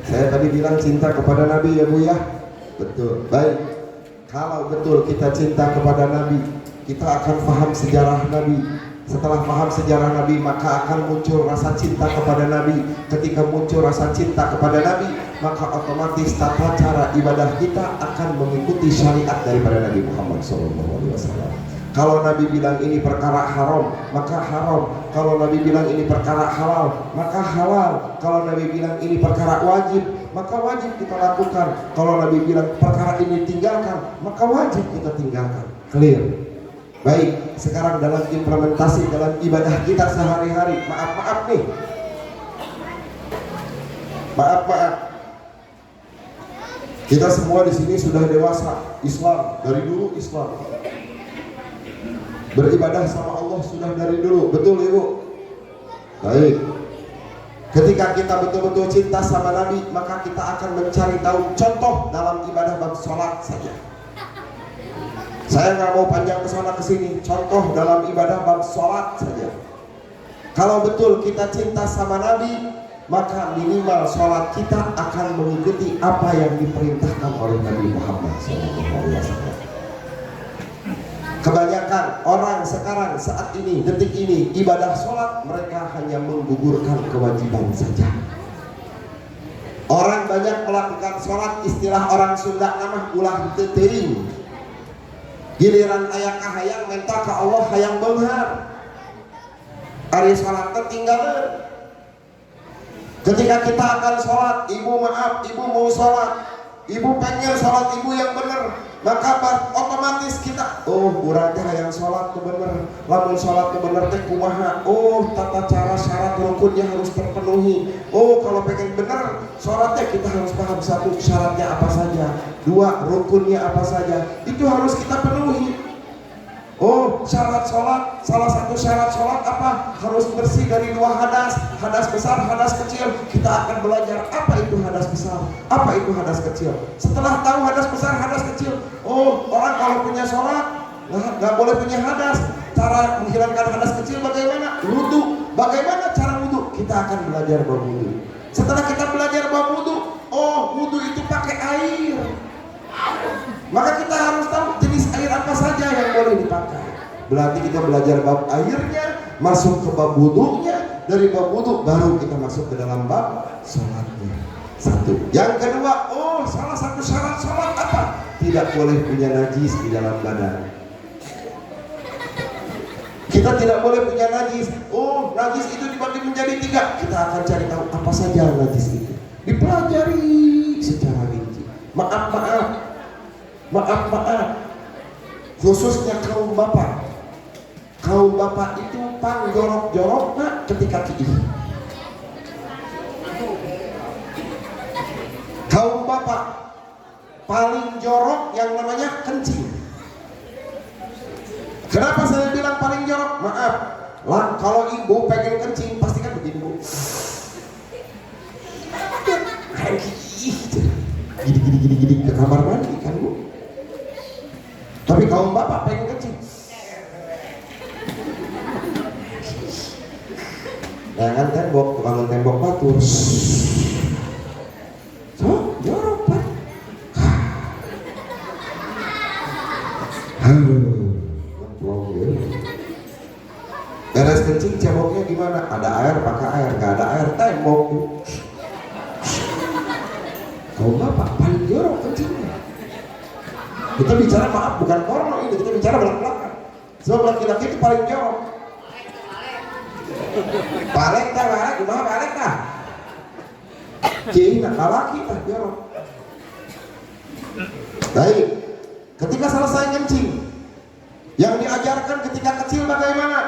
Saya tadi bilang cinta kepada Nabi ya Bu ya? Betul. Baik. Kalau betul kita cinta kepada Nabi, kita akan paham sejarah Nabi. Setelah paham sejarah Nabi, maka akan muncul rasa cinta kepada Nabi. Ketika muncul rasa cinta kepada Nabi, maka otomatis tata cara ibadah kita akan mengikuti syariat daripada Nabi Muhammad SAW. Kalau Nabi bilang ini perkara haram, maka haram. Kalau Nabi bilang ini perkara halal, maka halal. Kalau Nabi bilang ini perkara wajib, maka wajib kita lakukan. Kalau Nabi bilang perkara ini tinggalkan, maka wajib kita tinggalkan. Clear? Baik, sekarang dalam implementasi dalam ibadah kita sehari-hari, maaf nih. Maaf. Kita semua di sini sudah dewasa, Islam dari dulu Islam. Beribadah sama Allah sudah dari dulu, betul Ibu? Baik. Ketika kita betul-betul cinta sama Nabi, maka kita akan mencari tahu contoh dalam ibadah bab sholat saja. Saya nggak mau panjang ke sana ke sini. Contoh dalam ibadah bab sholat saja. Kalau betul kita cinta sama Nabi, maka minimal sholat kita akan mengikuti apa yang diperintahkan oleh Nabi Muhammad SAW. Kebanyakan orang sekarang saat ini, detik ini, ibadah sholat mereka hanya menggugurkan kewajiban saja. Orang banyak melakukan sholat, istilah orang Sunda nama ulah tetering. Giliran aya kahayang minta ke Allah hayang beunghar. Ari sholat tertinggalan. Ketika kita akan sholat, ibu maaf, ibu mau sholat, ibu pengen sholat ibu yang benar, maka otomatis kita, urang teh hayang sholat tuh bener, lamun sholat tuh bener teh kumaha, tata cara syarat rukunnya harus terpenuhi. Kalau pengen bener sholatnya kita harus paham satu, syaratnya apa saja, dua, rukunnya apa saja, itu harus kita penuhi. Syarat sholat, salah satu syarat sholat apa? Harus bersih dari dua hadas, hadas besar, hadas kecil. Kita akan belajar apa itu hadas besar, apa itu hadas kecil. Setelah tahu hadas besar, hadas kecil, orang kalau punya sholat nggak boleh punya hadas. Cara menghilangkan hadas kecil bagaimana? Wudu. Bagaimana cara wudu? Kita akan belajar bab wudu. Setelah kita belajar bab wudu, wudu itu pakai air. Maka kita harus tahu jenis air apa saja yang boleh dipakai. Berarti kita belajar bab airnya, masuk ke bab wudunya, dari bab wudu baru kita masuk ke dalam bab sholatnya. Satu. Yang kedua, salah satu syarat sholat apa? Tidak boleh punya najis di dalam badan. Kita tidak boleh punya najis. Najis itu dibagi menjadi 3. Kita akan cari tahu apa saja najis itu. Dipelajari secara rinci. Maaf, khususnya kaum bapak. Kaum bapak itu pangjorok-jorokna ketika kiih. Kaum bapak paling jorok yang namanya kencing. Kenapa saya bilang paling jorok? Maaf, kalau ibu pengen kencing pasti kan begini Bu. Gini ke kamar mandi kan Bu. Tapi kaum bapak pengen kencing, jangan tembok, tukang tembok batur. Jorok Pak. Beres kencing ceboknya gimana? Ada air pakai air, nggak ada air tembok. Kaum bapak paling jorok kencingnya. Kita bicara maaf bukan porno ini, kita bicara belak-belakan. Sebab laki-laki itu paling jorok. Palek dah, gimana palek dah? Kini nak laki dah jorok. Baik, ketika selesai kencing. Yang diajarkan ketika kecil bagaimana?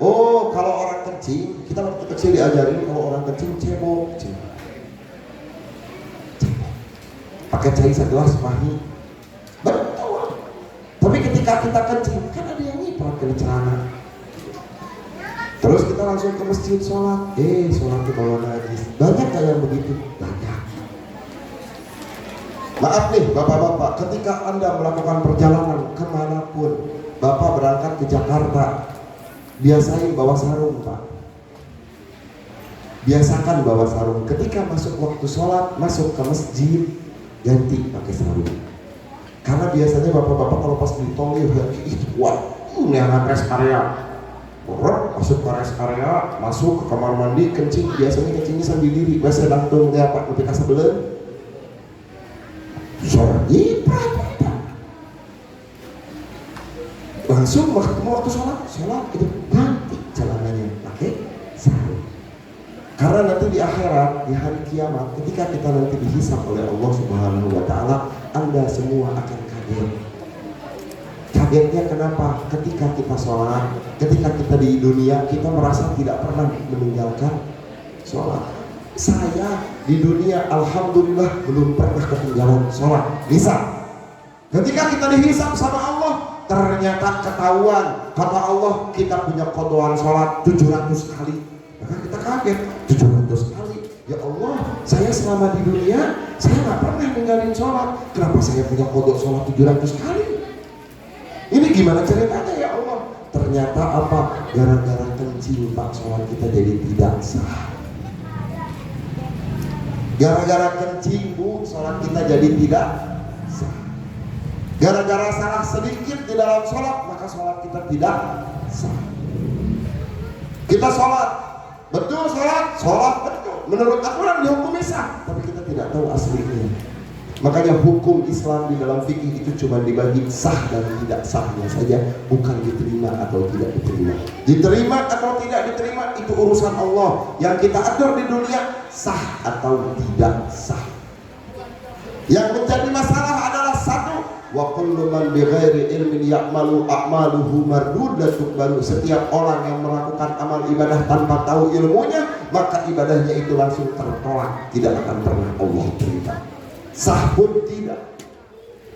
Oh, kalau orang kencing, kita waktu kecil diajarin kalau orang kencing cebok. Pakai cai segelas pahi. Betul. Tapi ketika kita kencing, kan ada yang nyiprat ke celana. Terus kita langsung ke masjid sholat. Sholat di bawah najis. Banyak kayak begitu? Banyak. Maaf nih bapak-bapak, ketika Anda melakukan perjalanan kemanapun, Bapak berangkat ke Jakarta, biasain bawa sarung, Pak. Biasakan bawa sarung. Ketika masuk waktu sholat, masuk ke masjid, ganti pakai sarung. Karena biasanya bapak-bapak kalau pas di tol itu kuat, yang rest area, masuk ke rest area, masuk ke kamar mandi, kencing. Biasanya kencingnya sambil diri. Biasa langsung dia Pak, ketika sebelum sholat, langsung waktu sholat itu ganti celananya pakai sarung. Karena nanti di akhirat, di hari kiamat, ketika kita nanti dihisab oleh Allah Subhanahu wa Ta'ala, Anda semua akan kaget. Kagetnya kenapa? Ketika kita sholat, ketika kita di dunia, kita merasa tidak pernah meninggalkan sholat. Saya di dunia alhamdulillah belum pernah ketinggalan sholat. Bisa. Ketika kita dihisab sama Allah, ternyata ketahuan, kata Allah kita punya qadaan sholat 700 kali. Maka kita kaget, 700 kali. Ya Allah, saya selama di dunia saya nggak pernah ninggalin sholat. Kenapa saya punya qada sholat 700 kali? Ini gimana ceritanya ya Allah? Ternyata apa? Gara-gara kencing Pak, sholat kita jadi tidak sah. Gara-gara kencing Bu, sholat kita jadi tidak sah. Gara-gara salah sedikit di dalam sholat, maka sholat kita tidak sah. Kita sholat, betul sholat betul. Menurut aturan dihukumi sah, tapi kita tidak tahu aslinya. Makanya hukum Islam di dalam fikih itu cuma dibagi sah dan tidak sahnya saja, bukan diterima atau tidak diterima. Diterima atau tidak diterima itu urusan Allah. Yang kita atur di dunia sah atau tidak sah. Yang menjadi masalah adalah satu, wa kullu man bighairi ilmin ya'malu a'maluhu mardudatun baru. Setiap orang yang melakukan amal ibadah tanpa tahu ilmunya, maka ibadahnya itu langsung tertolak, tidak akan pernah Allah terima. Sah pun tidak.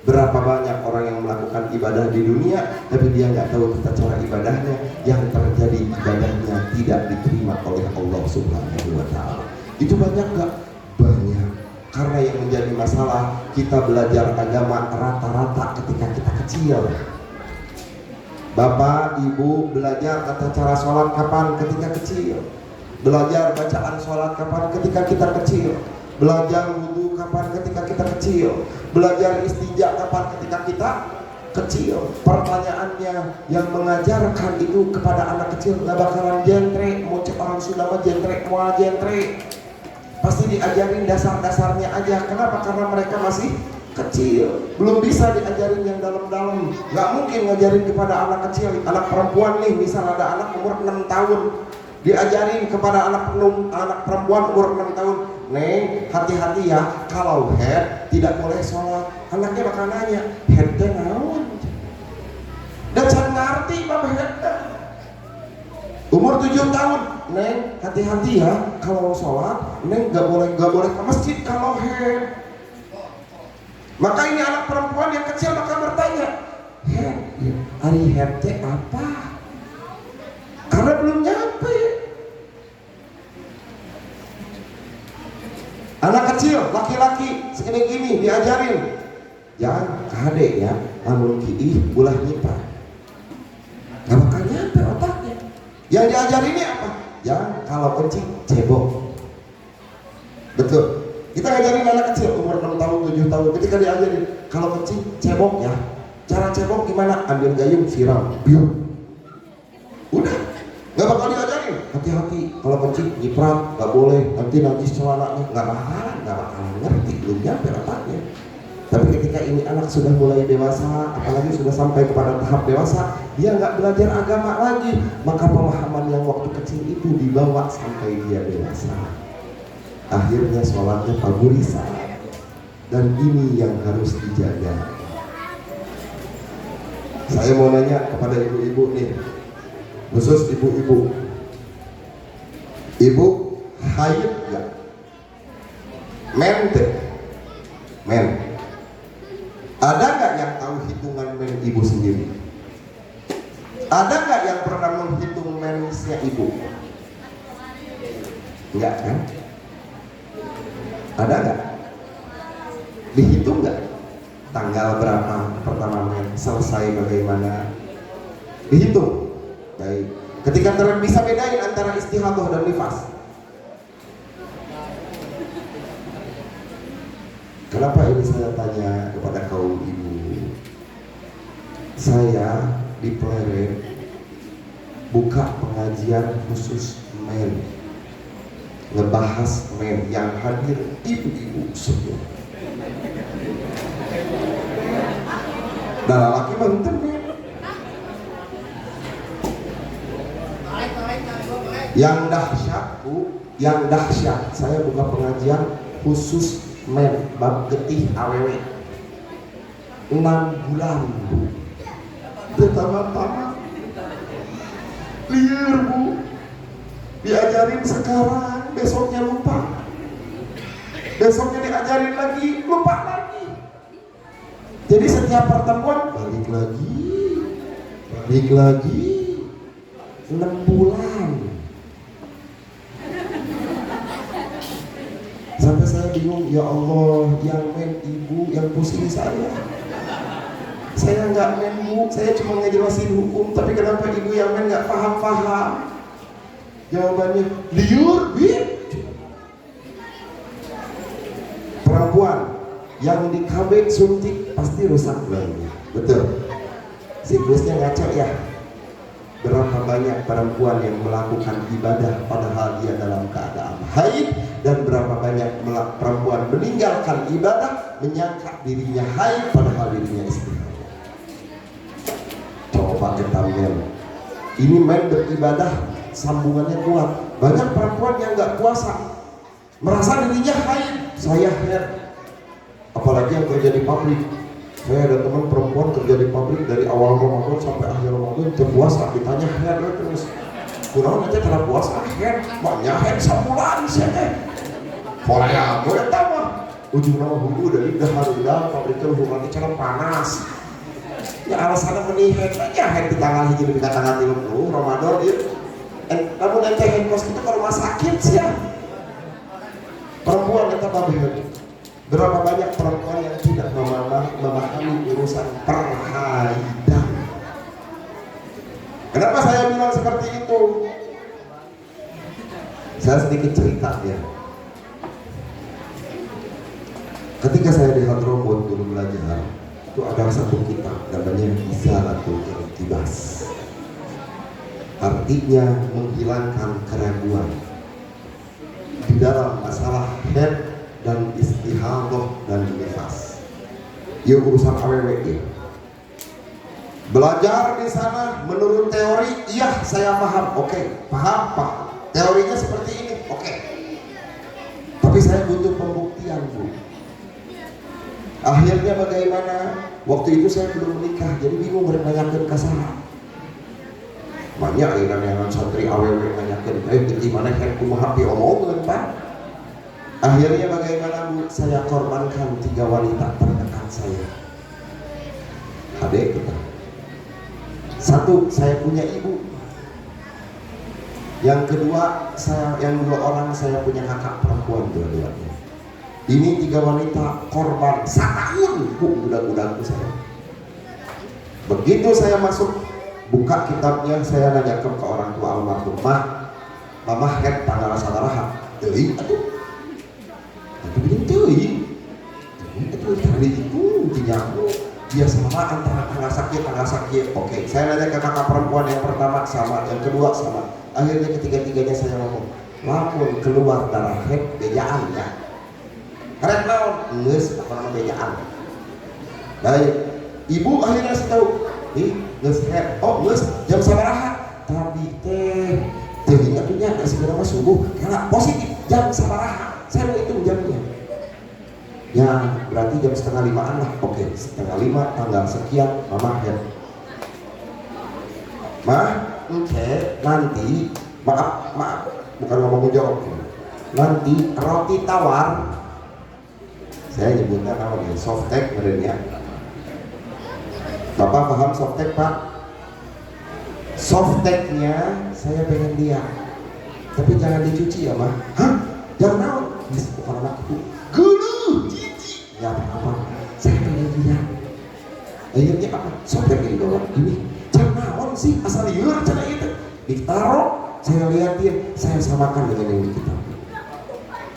Berapa banyak orang yang melakukan ibadah di dunia, tapi dia nggak tahu tata cara ibadahnya, yang terjadi ibadahnya tidak diterima oleh Allah Subhanahu wa Ta'ala. Itu banyak nggak? Banyak. Karena yang menjadi masalah, kita belajar agama rata-rata ketika kita kecil. Bapak, ibu belajar tata cara sholat kapan? Ketika kecil. Belajar bacaan sholat kapan? Ketika kita kecil. Belajar wudhu kapan? Ketika kita kecil. Belajar istinja kapan? Ketika kita kecil. Pertanyaannya, yang mengajarkan itu kepada anak kecil nggak bakalan jentre. Mau cek orang Sunda mah jentre, mau jentre. Pasti diajarin dasar-dasarnya aja. Kenapa? Karena mereka masih kecil, belum bisa diajarin yang dalam-dalam. Nggak mungkin ngajarin kepada anak kecil. Anak perempuan nih, misal ada anak umur 6 tahun, diajarin kepada anak perempuan umur 6 tahun, Neng, hati-hati ya, kalau head tidak boleh sholat. Anaknya bakal nanya, headnya naon? Dan saya ngerti bapak head. Umur 7 tahun, Neng, hati-hati ya, kalau sholat, Neng gak boleh ke masjid kalau head. Maka ini anak perempuan yang kecil bakal bertanya, head, hari headnya apa? Karena belum nyampe. Anak kecil, laki-laki, segini gini diajarin, jangan kade ya, amun kiih ulah nyiprat. Gak bakal nyampe otaknya. Yang diajarin ini apa? Jangan kalau kencing cebok. Betul. Kita ngajarin anak kecil umur 6 tahun, 7 tahun, ketika diajarin kalau kencing cebok ya. Cara cebok gimana? Ambil gayung siram, biur. Udah, gak bakal diajarin. Hati-hati kalau kencing nyiprat, gak boleh, nanti celananya. Gak bakalan ngerti, belum nyampe otaknya. Tapi ketika ini anak sudah mulai dewasa, apalagi sudah sampai kepada tahap dewasa, dia nggak belajar agama lagi, maka pemahaman yang waktu kecil itu dibawa sampai dia dewasa. Akhirnya sholatnya pagurisa. Dan ini yang harus dijaga. Saya mau nanya kepada ibu-ibu nih, khusus ibu-ibu. Ibu haid nggak? Men teh? Men. Ada nggak yang tahu hitungan men ibu sendiri? Ada nggak yang pernah menghitung mensnya ibu? Enggak kan? Ada nggak? Dihitung nggak? Tanggal berapa pertama men, selesai bagaimana? Dihitung. Baik. Ketika kalian bisa bedain antara istihadah dan nifas. Kenapa ini saya tanya kepada kaum ibu? Saya di Pleret buka pengajian khusus men, ngebahas men, yang hadir ibu-ibu semua. Dan laki menten men. Yang dahsyat bu, yang dahsyat, saya buka pengajian khusus men, bab getih awewe 6 bulan bu. Pertama-tama liar bu, diajarin sekarang, besoknya lupa, besoknya diajarin lagi, lupa lagi. Jadi setiap pertemuan balik lagi 6 bulan. Sampai saya bingung, ya Allah, yang men ibu, yang pusing saya. Saya nggak men bu, saya cuma ngejelasin hukum, tapi kenapa ibu yang men nggak paham-paham? Jawabannya liur, perempuan yang di KB suntik pasti rusak belanja, betul. Siklusnya ngaco ya. Berapa banyak perempuan yang melakukan ibadah padahal dia dalam keadaan haid, dan berapa banyak perempuan meninggalkan ibadah menyangka dirinya haid padahal dirinya istihadah. Coba kita lihat, ini men beribadah sambungannya kuat. Banyak perempuan yang nggak puasa merasa dirinya haid, saya haid. Apalagi yang kerja di pabrik. Saya ada teman perempuan kerja di pabrik dari awal Ramadan sampai akhir Ramadan terpuasa, ditanya haid terus. Kurang aja karena puasa haid, banyak haid sebulan sih teh. Korea gue tahu ujung nama hulu dari dahar pabriknya hubungan cara panas. Ya alasannya menihat aja haid di tanggal hiji di tanggal 30 Ramadan ya. Namun ente haid kos itu ke rumah sakit sih ya. Perempuan kita babi. Berapa banyak perempuan yang tidak memahami urusan perhaidan. Kenapa saya bilang seperti itu? Saya sedikit cerita ya. Ketika saya di Hadramut dulu belajar, itu ada satu kitab namanya Izalatul Irtibas. Artinya menghilangkan keraguan di dalam masalah haid dan istihadah dan nifas. Ya urusan AWW. Belajar di sana menurut teori, iya saya paham, oke, paham. Teorinya seperti ini, oke. Tapi saya butuh pembuktian bu. Akhirnya bagaimana? Waktu itu saya belum menikah, jadi bingung menanyakan kasar. Banyak yang santri AWW menanyakan, gimana kan kumaha diomongin pak? Akhirnya bagaimana bu? Saya korbankan 3 wanita terdekat saya. Adik kita. Satu, saya punya ibu. Yang kedua, yang 2 orang saya punya kakak perempuan dua-duanya. Ini 3 wanita korban setahun bu budak-budakku saya. Begitu saya masuk, buka kitabnya, saya nanya ke orang tua almarhum, mama haid tanggal sadaraha. Deui atuh. Itu hari itu dia sama antara tanggal sakit. Oke, saya nanya ke kakak perempuan yang pertama sama, yang kedua sama. Akhirnya ketiga-tiganya saya ngomong, lamun keluar darah haid bejaan ya. Haid naon? Geus apa nama bejaan. Baik, ibu akhirnya saya tahu, geus haid. Oh, geus jam sabaraha? Tadi teh teuing atuh nya segera mah subuh. Karena positif jam sabaraha. Saya mau hitung jamnya. Ya berarti jam 4:30 lah. Oke, 4:30 tanggal sekian mama haid. Mah, nanti maaf bukan ngomong jawab. Nanti roti tawar, saya nyebutnya namanya softtek merenya. Bapak paham softtek Pak? Softteknya saya pengen lihat, tapi jangan dicuci ya Mah. Hah? Jangan mau? Bukan anakku. Guru, cici. Ya apa? Saya pengen lihat. Akhirnya apa? Softtek ini doang ini. Jangan sih asal liur cara itu. Ditaruh, saya lihatin, saya samakan dengan yang kita.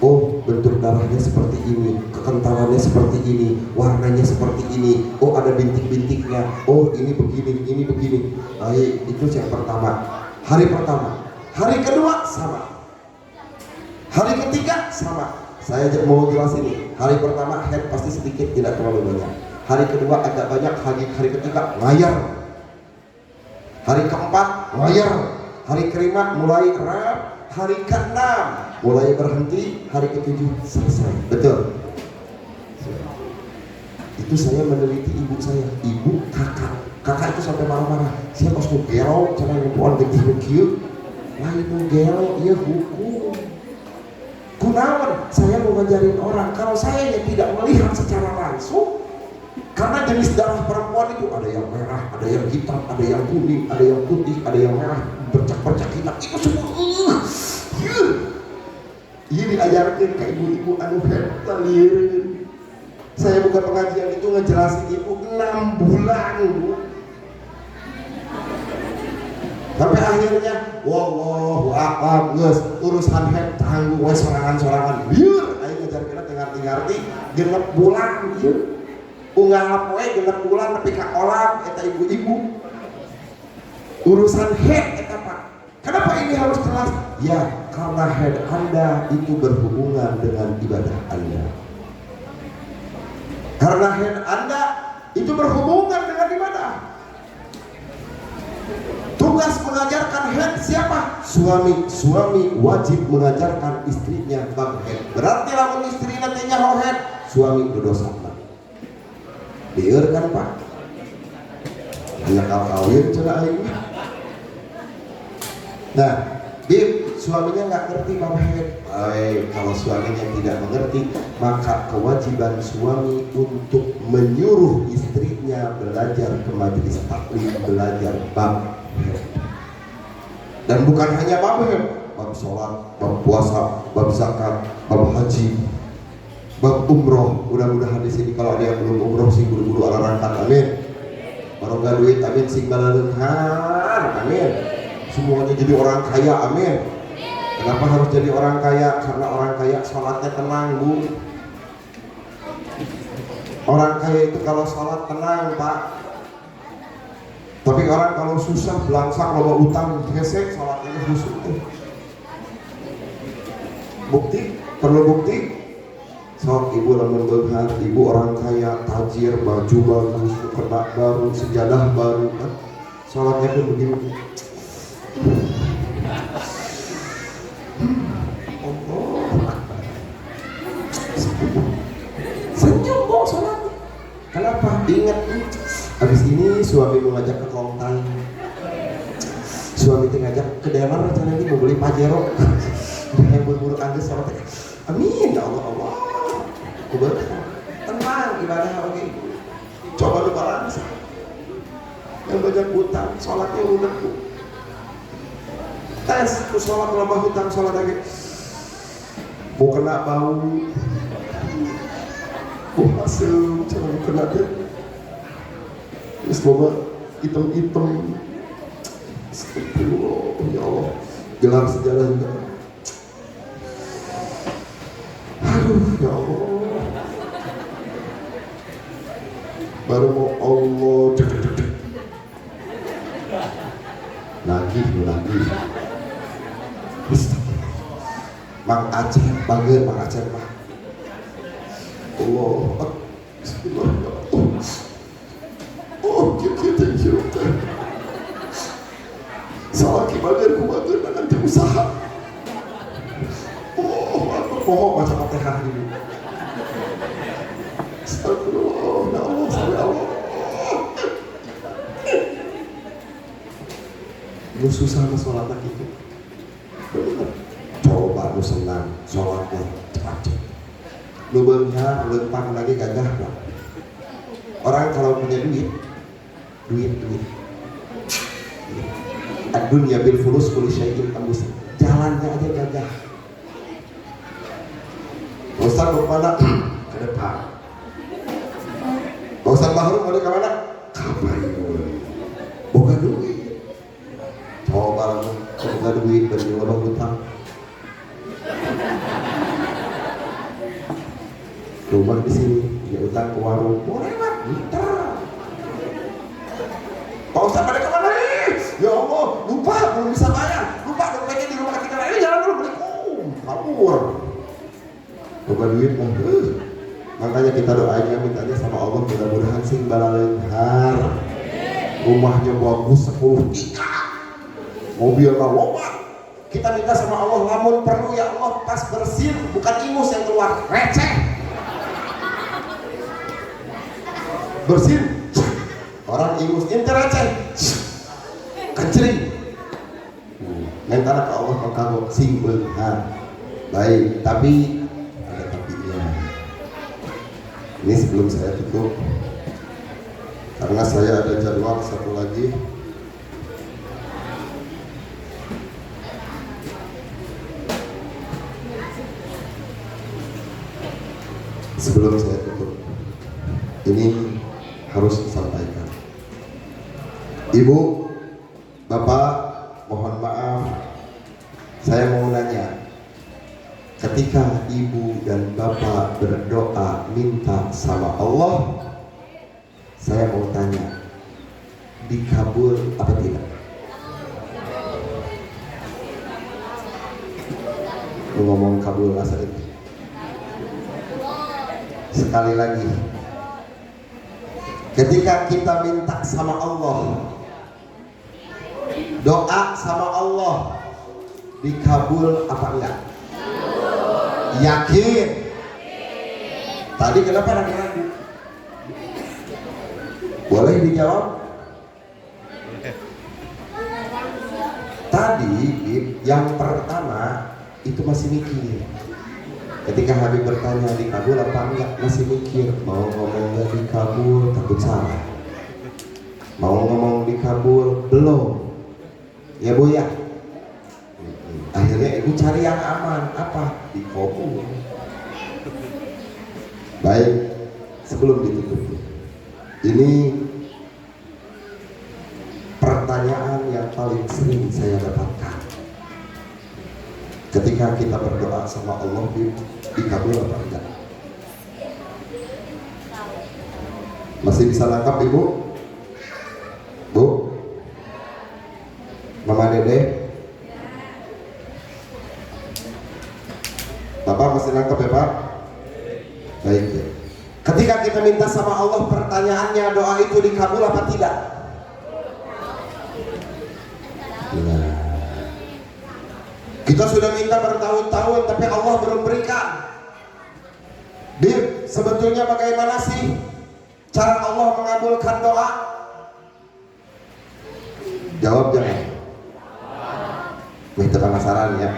Oh, bentuk darahnya seperti ini, kekentalannya seperti ini, warnanya seperti ini. Oh, ada bintik-bintiknya. Oh, ini begini. Baik, itu yang pertama. Hari pertama. Hari kedua sama. Hari ketiga sama. Saya mau jelas ini. Hari pertama head pasti sedikit, tidak terlalu banyak. Hari kedua agak banyak. Hari ketiga ngayar. Hari keempat ngayar. Hari kelima mulai rap. Hari ke-6 mulai berhenti, hari ke-7 selesai. Betul. Itu saya meneliti ibu saya, ibu kakak itu sampai marah-marah. Siapa harus gelo, cara yang buat begitu, lain gelo, iya hukum. Kunaon, saya mau ngajarin orang. Kalau saya yang tidak melihat secara langsung, karena jenis darah perempuan itu ada yang merah, ada yang hitam, ada yang kuning, ada yang putih, ada yang merah, bercak-bercak hitam. Itu semua. Ini diajarkan ke ibu-ibu anu hebat. Saya buka pengajian itu ngejelasin ibu 6 bulan Bu. Sampai akhirnya wallahu a'lam geus urusan head tanggung we sorangan-sorangan. Bieur aing ngajarkeun teh ngarti-ngarti 6 bulan ieu. Unggal poe 6 bulan nepi ka olam eta ibu-ibu. Urusan head eta Pak. Kenapa ini harus jelas? Ya, karena head Anda itu berhubungan dengan ibadah Anda. Karena head Anda itu berhubungan dengan ibadah. Tugas mengajarkan head siapa? Suami. Suami wajib mengajarkan istrinya bab head. Berarti lamun istri nanti nyaho head, suami berdosa. Dieur kan Pak? Hanya kawin cenah aing. Nah, suaminya nggak ngerti bab head. Kalau suaminya tidak mengerti, maka kewajiban suami untuk menyuruh istrinya belajar ke majelis taklim, belajar bab head. Dan bukan hanya bab head, bab sholat, bab puasa, bab zakat, bab haji, bab umroh. Mudah-mudahan di sini kalau ada yang belum umroh sih buru-buru arahkan, amin. Barokah duit, amin. Sing balaleunhan, amin. Semuanya jadi orang kaya, amin. Kenapa harus jadi orang kaya? Karena orang kaya sholatnya tenang Bu. Orang kaya itu kalau sholat tenang Pak. Tapi orang kalau susah, belangsak, loba utang, gesek, sholatnya khusyuk. Bukti? Perlu bukti? Sok ibu lamun beunghar, ibu orang kaya, tajir, baju bagus, kena baru, sejadah baru, kan? Sholatnya pun begini. Senyum kok sholatnya. Kenapa? Ingat habis ini suami mengajak ke Klongtang. Suami itu ngajak ke daerah rencana ini mau beli Pajero. Yang buru-buru angges sholatnya. Amin ya Allah. Tenang ibadah oke. Coba lu balance. Yang banyak hutang, sholatnya udah tes ku sholat loba hutang sholat lagi. Mau kena bau. Hasil jangan kena deh. Semoga hitam-hitam. Astagfirullah ya Allah. Gelar sejarah juga. Aduh ya Allah. Baru mau Allah lagi. Mang Aceh bager, Mang Aceh mah. Allah. Kita salah bager ku bager nanti usaha. Pohon macam Fatihah ini. Astagfirullah, ya Allah, sampai Allah. Lu susah sama sholat lagi itu. Coba lu senang sholatnya cepat. Lu benar, lu pang lagi gagah lah. Orang kalau punya duit. Ad-dunya bil fulus kulli syai'in ambus. Jalannya aja gagah. Ustaz mau kemana? Ke depan. Ustaz Bahru mau ke mana? Kapan? Boga duit. Coba langsung boga duit dan lobang hutang. Rumah di sini, dia utang ke warung, boleh mah, muter. Pak Ustaz pada kemana nih? Ya Allah, lupa belum bisa bayar, lupa dompetnya di rumah kita ini jalan dulu beli, kabur. Boga duit mah, makanya kita doanya mintanya sama Allah mudah-mudahan sing balaleunhar. Rumahnya bagus 10 tika, mobilnya loba. Kita minta sama Allah lamun perlu ya Allah pas bersin, bukan ingus yang keluar, receh. Bersin, orang ingus ente receh, kecering. Minta ke Allah kalau kamu sing beunghar. Baik, tapi ada tapinya. Ini sebelum saya tutup, karena saya ada jadwal satu lagi. Sebelum saya tutup, ini harus disampaikan. Ibu, Bapak, mohon maaf, saya mau nanya. Ketika ibu dan bapak berdoa minta sama Allah, saya mau tanya, dikabul apa tidak? Lu ngomong kabul asal itu. Sekali lagi, ketika kita minta sama Allah, doa sama Allah, dikabul apa enggak? Yakin? Tadi kenapa ragu-ragu? Boleh dijawab? Tadi yang pertama itu masih mikir. Ketika Habib bertanya dikabul apa enggak, masih mikir. Mau ngomong enggak dikabul, takut salah. Mau ngomong dikabul, belum. Ya Bu ya. Akhirnya ibu cari yang aman, apa? Dikabul. Baik, sebelum ditutup, ini pertanyaan yang paling sering saya dapatkan. Ketika kita berdoa sama Allah, dikabul apa enggak? Masih bisa nangkap ibu? Bu? Mama Dede? Bapak masih nangkap ya Pak? Baik ya. Ketika kita minta sama Allah, pertanyaannya doa itu dikabul apa tidak? Nah, kita sudah minta bertahun-tahun tapi Allah belum berikan. Bib, sebetulnya bagaimana sih cara Allah mengabulkan doa? Jawab jangan. Itu penasaran ya.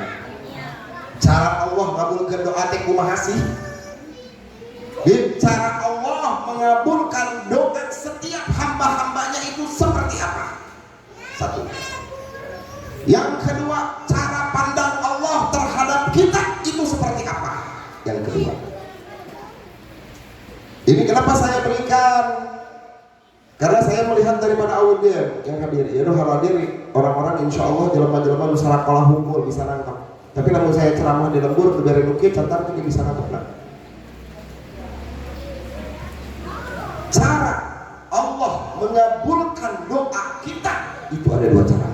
Cara Allah mengabulkan doa teh kumaha sih? Bib, cara Allah mengabulkan doa setiap hamba-hambanya itu seperti apa? Satu. Yang kedua, cara pandang Allah terhadap kita itu seperti apa? Yang kedua. Ini kenapa saya berikan? Karena saya melihat daripada audiens yang hadir. Ya hadir orang-orang insya Allah jelema-jelema nu salakolah hukum bisa nangkap. Tapi namun saya ceramah di lembur dari nukit cantar juga bisa nangkap lah. Cara Allah mengabulkan doa kita itu ada dua cara.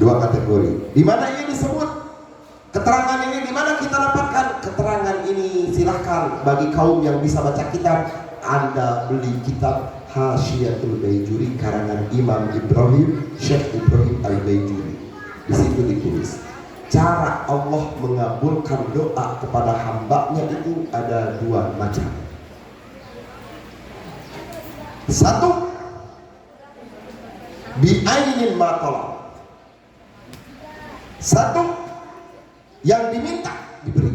Dua kategori. Di mana ini disebut? Keterangan ini di mana kita dapatkan? Keterangan ini silahkan bagi kaum yang bisa baca kitab, Anda beli kitab Hasyiatul Baijuri karangan Imam Ibrahim, Syekh Ibrahim Al-Baijuri. Di situ ditulis cara Allah mengabulkan doa kepada hambanya itu ada dua macam. Satu, bi'ainin ma talab. Satu, yang diminta diberi.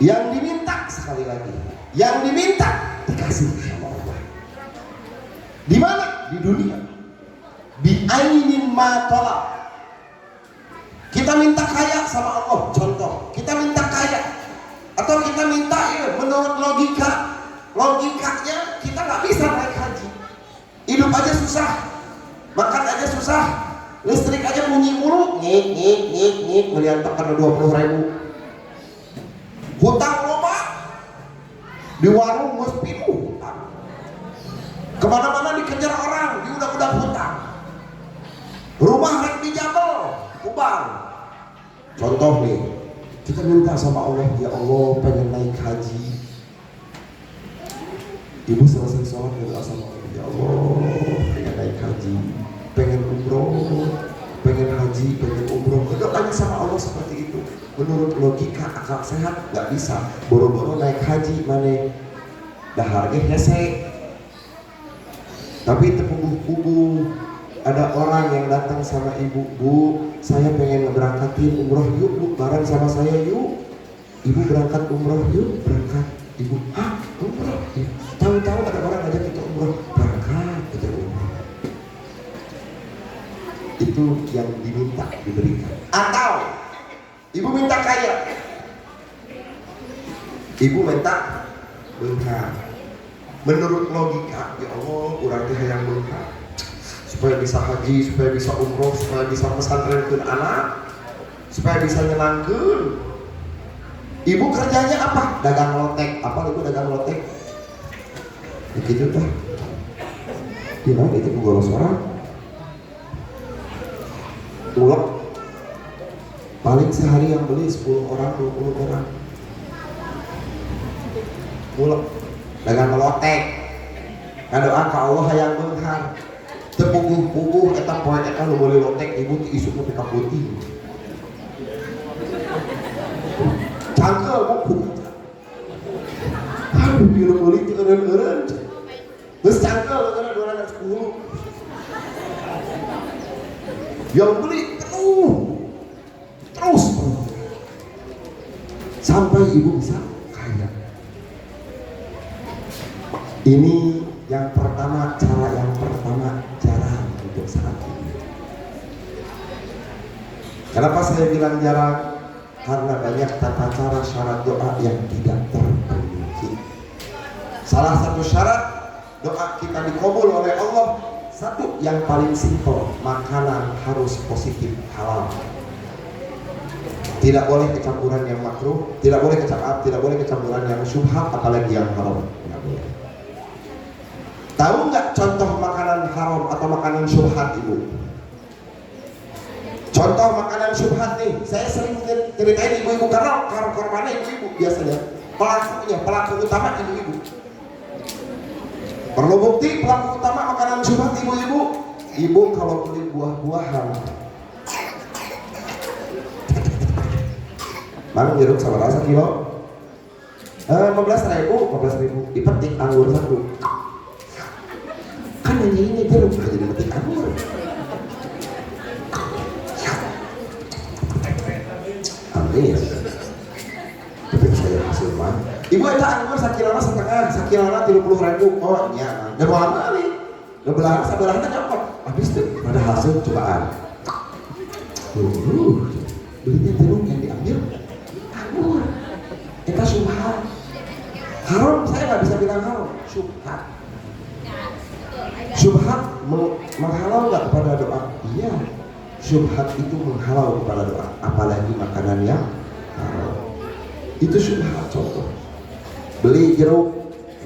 Yang diminta, sekali lagi, yang diminta dikasih sama Allah. Di mana? Di dunia. Bi'ainin ma talab. Kita minta kaya sama Allah, contoh. Kita minta kaya, atau kita minta menurut logikanya kita nggak bisa naik haji. Hidup aja susah, makan aja susah, listrik aja bunyi mulu, ngik, melihat tekan 20.000. Hutang loba, di warung mesti hutang. Kemana-mana dikejar orang, di udah hutang. Rumah rek dijabel, kubang. Contoh nih, kita minta sama Allah, ya Allah pengen naik haji. Ibu selesai sholat berdoa sama Allah, ya Allah pengen naik haji, pengen umroh, pengen haji, pengen umroh. Doanya sama Allah seperti itu. Menurut logika akal sehat nggak bisa. Boro-boro naik haji mana dah harga hese. Tapi terpuguh-puguh ada orang yang datang sama ibu, Bu, saya pengen ngeberangkatin umroh, yuk Bu, bareng sama saya yuk. Ibu berangkat umroh, yuk berangkat. Ibu, hah umroh? Ya. Tahu-tahu ada orang ngajak kita umroh, berangkat kita umroh. Itu yang diminta diberikan. Atau ibu minta kaya, ibu minta beunghar. Menurut logika, ya Allah, urang teh hayang beunghar supaya bisa haji, supaya bisa umroh, supaya bisa pesantrenkeun anak, supaya bisa nyenangkeun. Ibu kerjanya apa? Dagang lotek. Apa ibu dagang lotek? Begitu tuh. Gimana itu golos orang? Ulek. Paling sehari yang beli 10 orang, 20 orang. Ulek. Dagang lotek. Ngadoa ka Allah hayang beunghar. Tepuguh-puguh eta poe eta nu meuli lotek ibu ti isukna teh putih. Cangkel buku. Aduh, bila meuli teh eureun-eureun. Geus cangkel karena 210. Yang beli terus sampai ibu bisa kaya. Ini yang pertama, cara jarang untuk saat ini. Kenapa saya bilang jarang? Karena banyak tata cara syarat doa yang tidak terpenuhi. Salah satu syarat doa kita dikabul oleh Allah, satu yang paling simpel, makanan harus positif halal. Tidak boleh kecampuran yang makruh, tidak boleh kecampuran yang syubhat, apalagi yang haram. Tidak boleh. Tahu nggak contoh makanan haram atau makanan syubhat ibu? Contoh makanan syubhat nih, saya sering ceritain ibu-ibu karena korbannya ibu-ibu biasanya, pelaku utama ibu-ibu. Perlu bukti pelaku utama makanan syubhat ibu-ibu. Ibu kalau beli buah-buahan, mana jeruk sama rasa kilo? 15.000, dipetik anggur satu. Kan ini jeruk aja dipetik anggur. Amin. Tapi saya hasil mah. Ibu eta anggur sakilona setengah, sakilona 30.000. Oh iya, dan mau lama nih. Ngebelah sabelah teh nyopot. Habis tuh pada hasil cobaan. Belinya jeruk yang diambil anggur. Eta syubhat. Haram saya nggak bisa bilang haram, syubhat. Syubhat menghalau nggak kepada doa? Iya. Syubhat itu menghalau kepada doa, apalagi makanan yang haram. Itu syubhat. Contoh, beli jeruk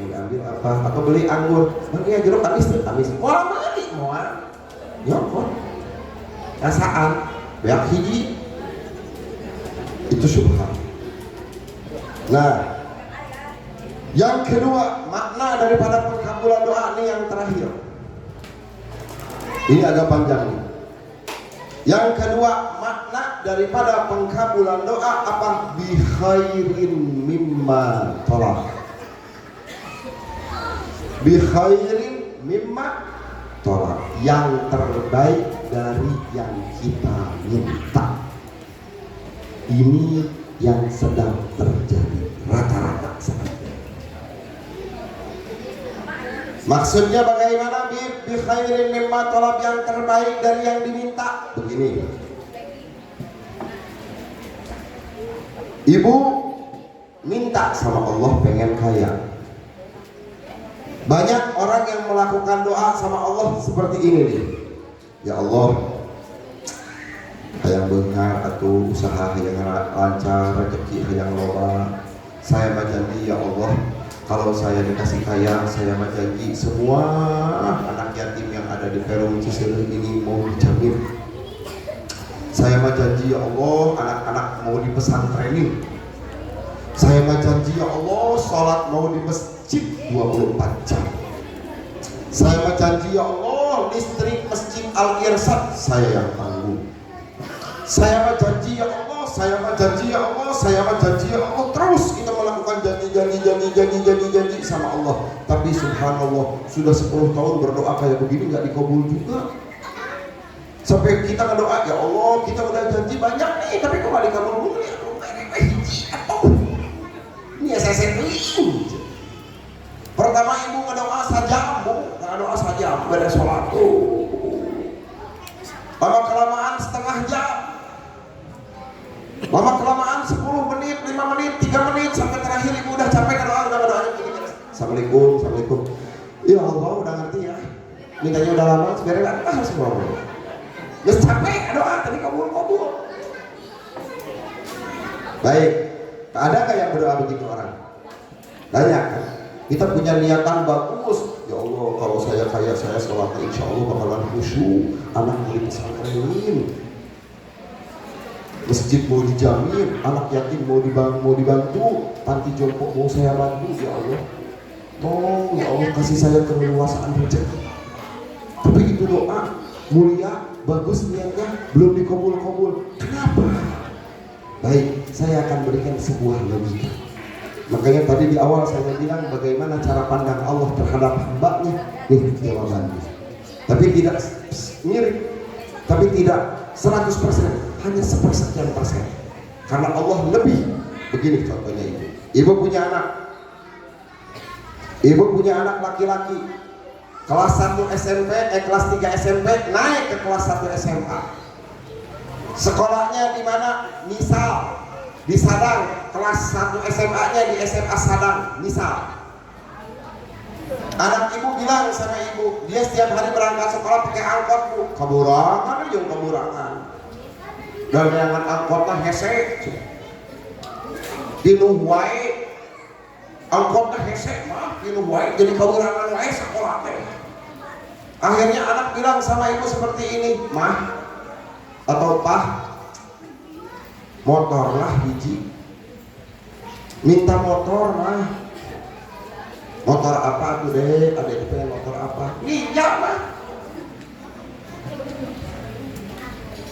yang diambil apa? Atau beli anggur, makanya jeruk tamis. Orang lagi mau nyokot, rasaan, banyak hiji. Itu syubhat. Nah, yang kedua, makna daripada pengkabulan doa ini yang terakhir. Ini agak panjang nih. Yang kedua, makna daripada pengkabulan doa apa? Bi khairin mimma talab. Bi khairin mimma tolak, yang terbaik dari yang kita minta. Ini yang sedang terjadi rata-rata seperti itu. Maksudnya bagaimana? Bi khairin mimma tolak, yang terbaik dari yang diminta. Begini, ibu minta sama Allah pengen kaya. Banyak orang yang melakukan doa sama Allah seperti ini nih. Ya Allah, hayang beunghar atuh usaha hayang lancar, rezeki hayang loba. Saya janji ya Allah, kalau saya dikasih kaya, saya janji semua anak yatim yang ada di Perum Ciseuleuh ini mau dijamin. Saya janji ya Allah, anak-anak mau dipesantrenin. Saya janji ya Allah, sholat mau di masjid 24 jam. Saya janji ya Allah, listrik masjid Al-Irsyad saya yang tanggung. Saya janji ya Allah, saya janji ya Allah, saya janji ya Allah. Terus kita melakukan janji sama Allah. Tapi subhanallah, sudah 10 tahun berdoa kayak begini nggak dikabul juga. Sampai kita berdoa, ya Allah, kita udah janji banyak nih, tapi kok nggak dikabul dulu ya? Ini ya saya beli. Pertama ibu ngedoa saja, bu, ngedoa saja, beres sholat tuh. Lama kelamaan setengah jam, lama kelamaan 10 menit, 5 menit, 3 menit, sampai terakhir ibu udah capek ngedoa, udah ngedoanya begini. Assalamualaikum, assalamualaikum. Ya Allah, udah ngerti ya. Mintanya udah lama, sebenarnya nggak tahu semua. Ya capek doa, tadi kabul. Baik. Ada nggak yang berdoa begitu orang? Banyak kan? Kita punya niatan bagus. Ya Allah, kalau saya kaya, saya sholatnya insya Allah bakalan khusyuk. Anak mau dipesantrenin, masjid mau dijamin, anak yatim mau dibantu, panti jompo mau saya bantu. Ya Allah, tolong ya Allah kasih saya keleluasaan rezeki. Tapi itu doa mulia, bagus niatnya, belum dikabul. Kenapa? Baik, saya akan berikan sebuah logika. Makanya tadi di awal saya bilang bagaimana cara pandang Allah terhadap hamba-Nya. Nih jawabannya. Tapi tidak mirip, tapi tidak 100%, hanya sepersekian persen. Karena Allah lebih. Begini contohnya ibu. Ibu punya anak laki-laki. Kelas 1 SMP, kelas 3 SMP, naik ke kelas 1 SMA. Sekolahnya di mana? Misal di Sadang, kelas 1 SMA-nya di SMA Sadang, misal. Anak ibu bilang sama ibu, dia setiap hari berangkat sekolah pakai angkot, bu. Kaburangan aja, kaburangan. Dan dengan angkotnya hese, dinuh wae, angkotnya hese mah, dinuh wae, jadi kaburangan wae sekolah teh. Akhirnya anak bilang sama ibu seperti ini, mah atau Pak, motor lah biji, minta motor mah. Motor apa tuh deh, adek pengen motor apa? Ninja mah,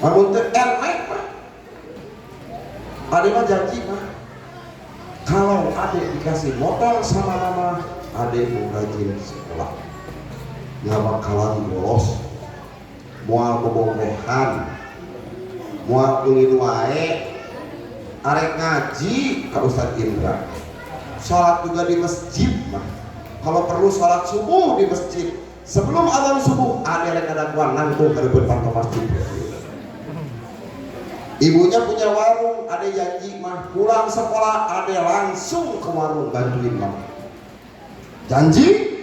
namun tuh Airmax mah. Adek mah janji mah, kalau adek dikasih motor sama mama, adek mau rajin sekolah, nggak bakalan bolos, mual bobogohan, mual ulin wae, arek ngaji ke Ustadz Indra, sholat juga di masjid mah. Kalau perlu sholat subuh di masjid, sebelum azan subuh ada yang ada kuan nangtung ke depan masjid. Ibunya punya warung, ada janji mah pulang sekolah ada langsung ke warung bantuin mama. Janji,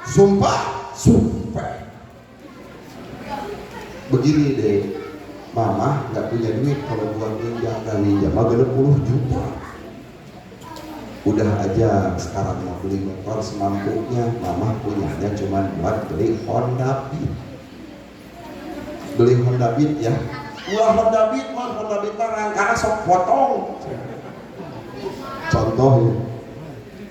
sumpah. Begini deh. Mama nggak punya duit kalau buat ninja dan ninja mah 20 juta. Udah aja sekarang mau beli motor semampunya, mama punyanya cuma buat beli Honda Beat. Beli Honda Beat ya. Ulah Honda Beat mah, Honda Beat mah karena sok potong. Contoh ya.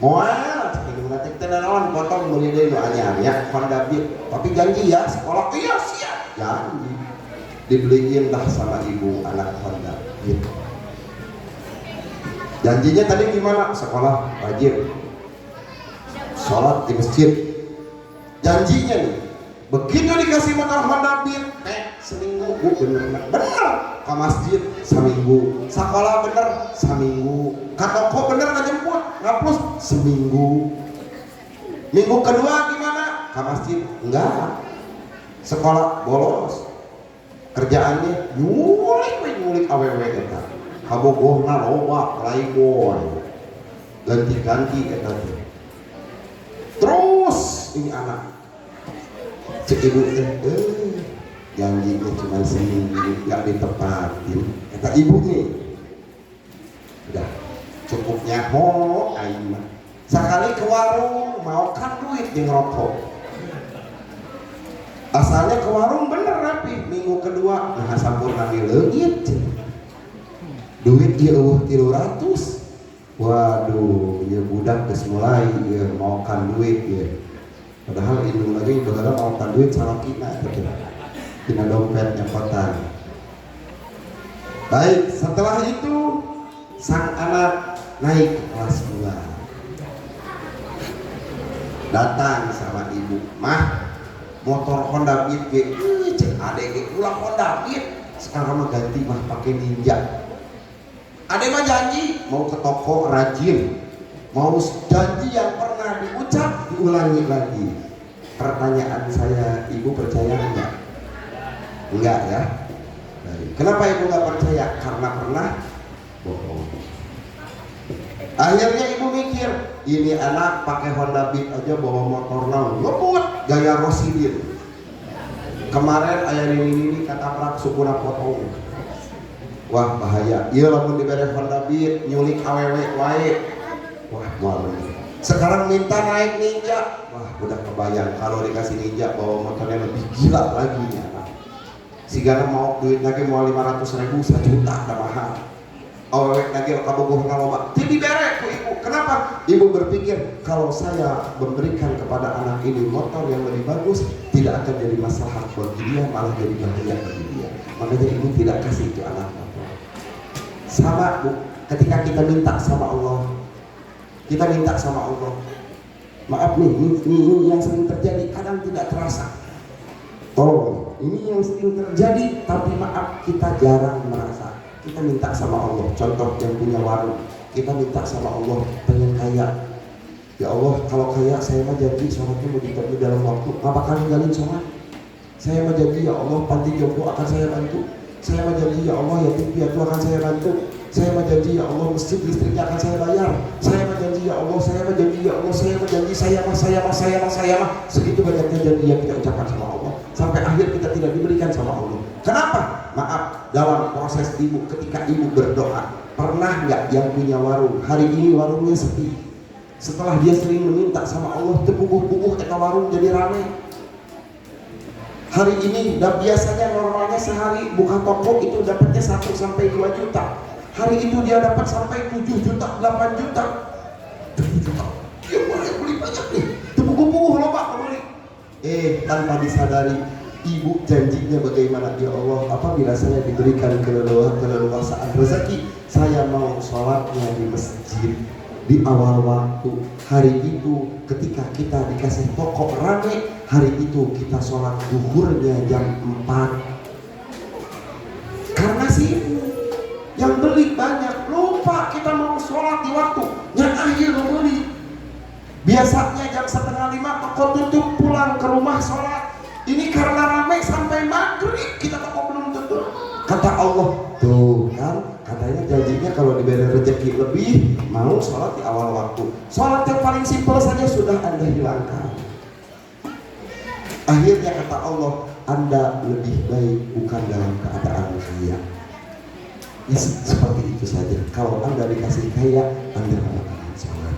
Moal, nanti tenawan potong beli deh anyar ya Honda Beat. Tapi janji ya sekolah iya siap. Janji. Dibeliin dah sama ibu anak Honda gitu. Janjinya tadi gimana? Sekolah rajin, sholat di masjid, Janjinya nih, begitu dikasih motor Honda Beat, seminggu, bener ke masjid seminggu, sekolah bener seminggu, ke toko bener ngejemput ngapus seminggu. Minggu kedua gimana? Ke masjid enggak, sekolah bolos, kerjaannya nyulik awewe eta, kabogohna loba playboy, ganti-ganti eta. Terus ini anak cek ibu janjinya cuma seminggu nggak ditepatin, kata ibunya udah cukupnya aing mah sekali ke warung mau kan duit di ngerokok. Asalnya ke warung bener rapi, minggu kedua nah sampurna leungit duit ieu 300. Waduh, ya budak geus mulai ya mau kan duit ya. Padahal indung lagi bener mau kan duit salakina gitu. Dina dompetnya kotan. Baik, setelah itu sang anak naik ke kelas 2. Datang sama ibu, mah motor Honda Beat ge, cek adek ge ulang Honda Beat, sekarang mah ganti mah pakai Ninja. Adek mah janji mau ke toko rajin, mau janji yang pernah diucap diulangi lagi. Pertanyaan saya, ibu percaya enggak? Enggak ya? Baik. Kenapa ibu enggak percaya? Karena pernah bohong. Akhirnya ibu mikir, ini anak pakai Honda Beat aja bawa motor naon ngebut gaya Rosidin. Kemarin ayah ini katabrak sukuna potong. Wah bahaya. Iya lamun dibere Honda Beat nyulik awewe wae. Wah malu. Sekarang minta naik Ninja. Wah udah kebayang kalau dikasih Ninja bawa motornya lebih gila lagi ya. Sigana mau duit lagi mau 500.000 1 juta dah mahal. Awet lagi kabogoh ngaloba. Jadi dibere ku ibu. Kenapa? Ibu berpikir kalau saya memberikan kepada anak ini motor yang lebih bagus tidak akan jadi masalah bagi dia, malah jadi bahaya bagi dia. Makanya ibu tidak kasih itu anak motor. Sama bu, ketika kita minta sama Allah, kita minta sama Allah. Maaf nih, ini yang sering terjadi, kadang tidak terasa. Tolong, ini yang sering terjadi, tapi maaf kita jarang merasa. Kita minta sama Allah, contoh yang punya warung, kita minta sama Allah pengen kaya. Ya Allah, kalau kaya saya mah janji sholatnya mau diterima dalam waktu, nggak bakal ninggalin sholat. Saya mah janji ya Allah panti jompo akan saya bantu. Saya mah janji ya Allah yatim piatu akan saya bantu. Saya mah janji ya Allah masjid listriknya akan saya bayar. Saya mah janji ya Allah, saya mah janji ya Allah, saya mah janji saya mah segitu banyaknya janji yang kita ucapkan sama Allah sampai akhir kita tidak diberikan sama Allah. Kenapa? Maaf, dalam proses ibu ketika ibu berdoa, pernah nggak yang punya warung hari ini warungnya sepi? Setelah dia sering meminta sama Allah, tebubuh-bubuh eta warung jadi ramai. Hari ini dan biasanya normalnya sehari buka toko itu dapatnya 1 sampai 2 juta. Hari itu dia dapat sampai 7 juta, 8 juta. 7 juta. Ya boleh beli banyak nih. Tebubuh-bubuh loba kembali. Tanpa disadari ibu janjinya bagaimana? Ya Allah, apabila saya diberikan keleluasaan rezeki, saya mau sholatnya di masjid di awal waktu. Hari itu ketika kita dikasih toko rame, hari itu kita sholat zuhurnya jam 4. Karena sih yang beli banyak, lupa kita mau sholat di waktu yang akhir membeli. Biasanya jam 4:30 toko tutup, pulang ke rumah sholat. Ini karena ramai sampai maghrib kita toko belum tutup. Kata Allah, tuh kan katanya janjinya kalau diberi rezeki lebih mau sholat di awal waktu. Sholat yang paling simpel saja sudah Anda hilangkan. Akhirnya kata Allah, Anda lebih baik bukan dalam keadaan kaya. Seperti itu saja. Kalau Anda dikasih kaya, Anda bakalan sholat.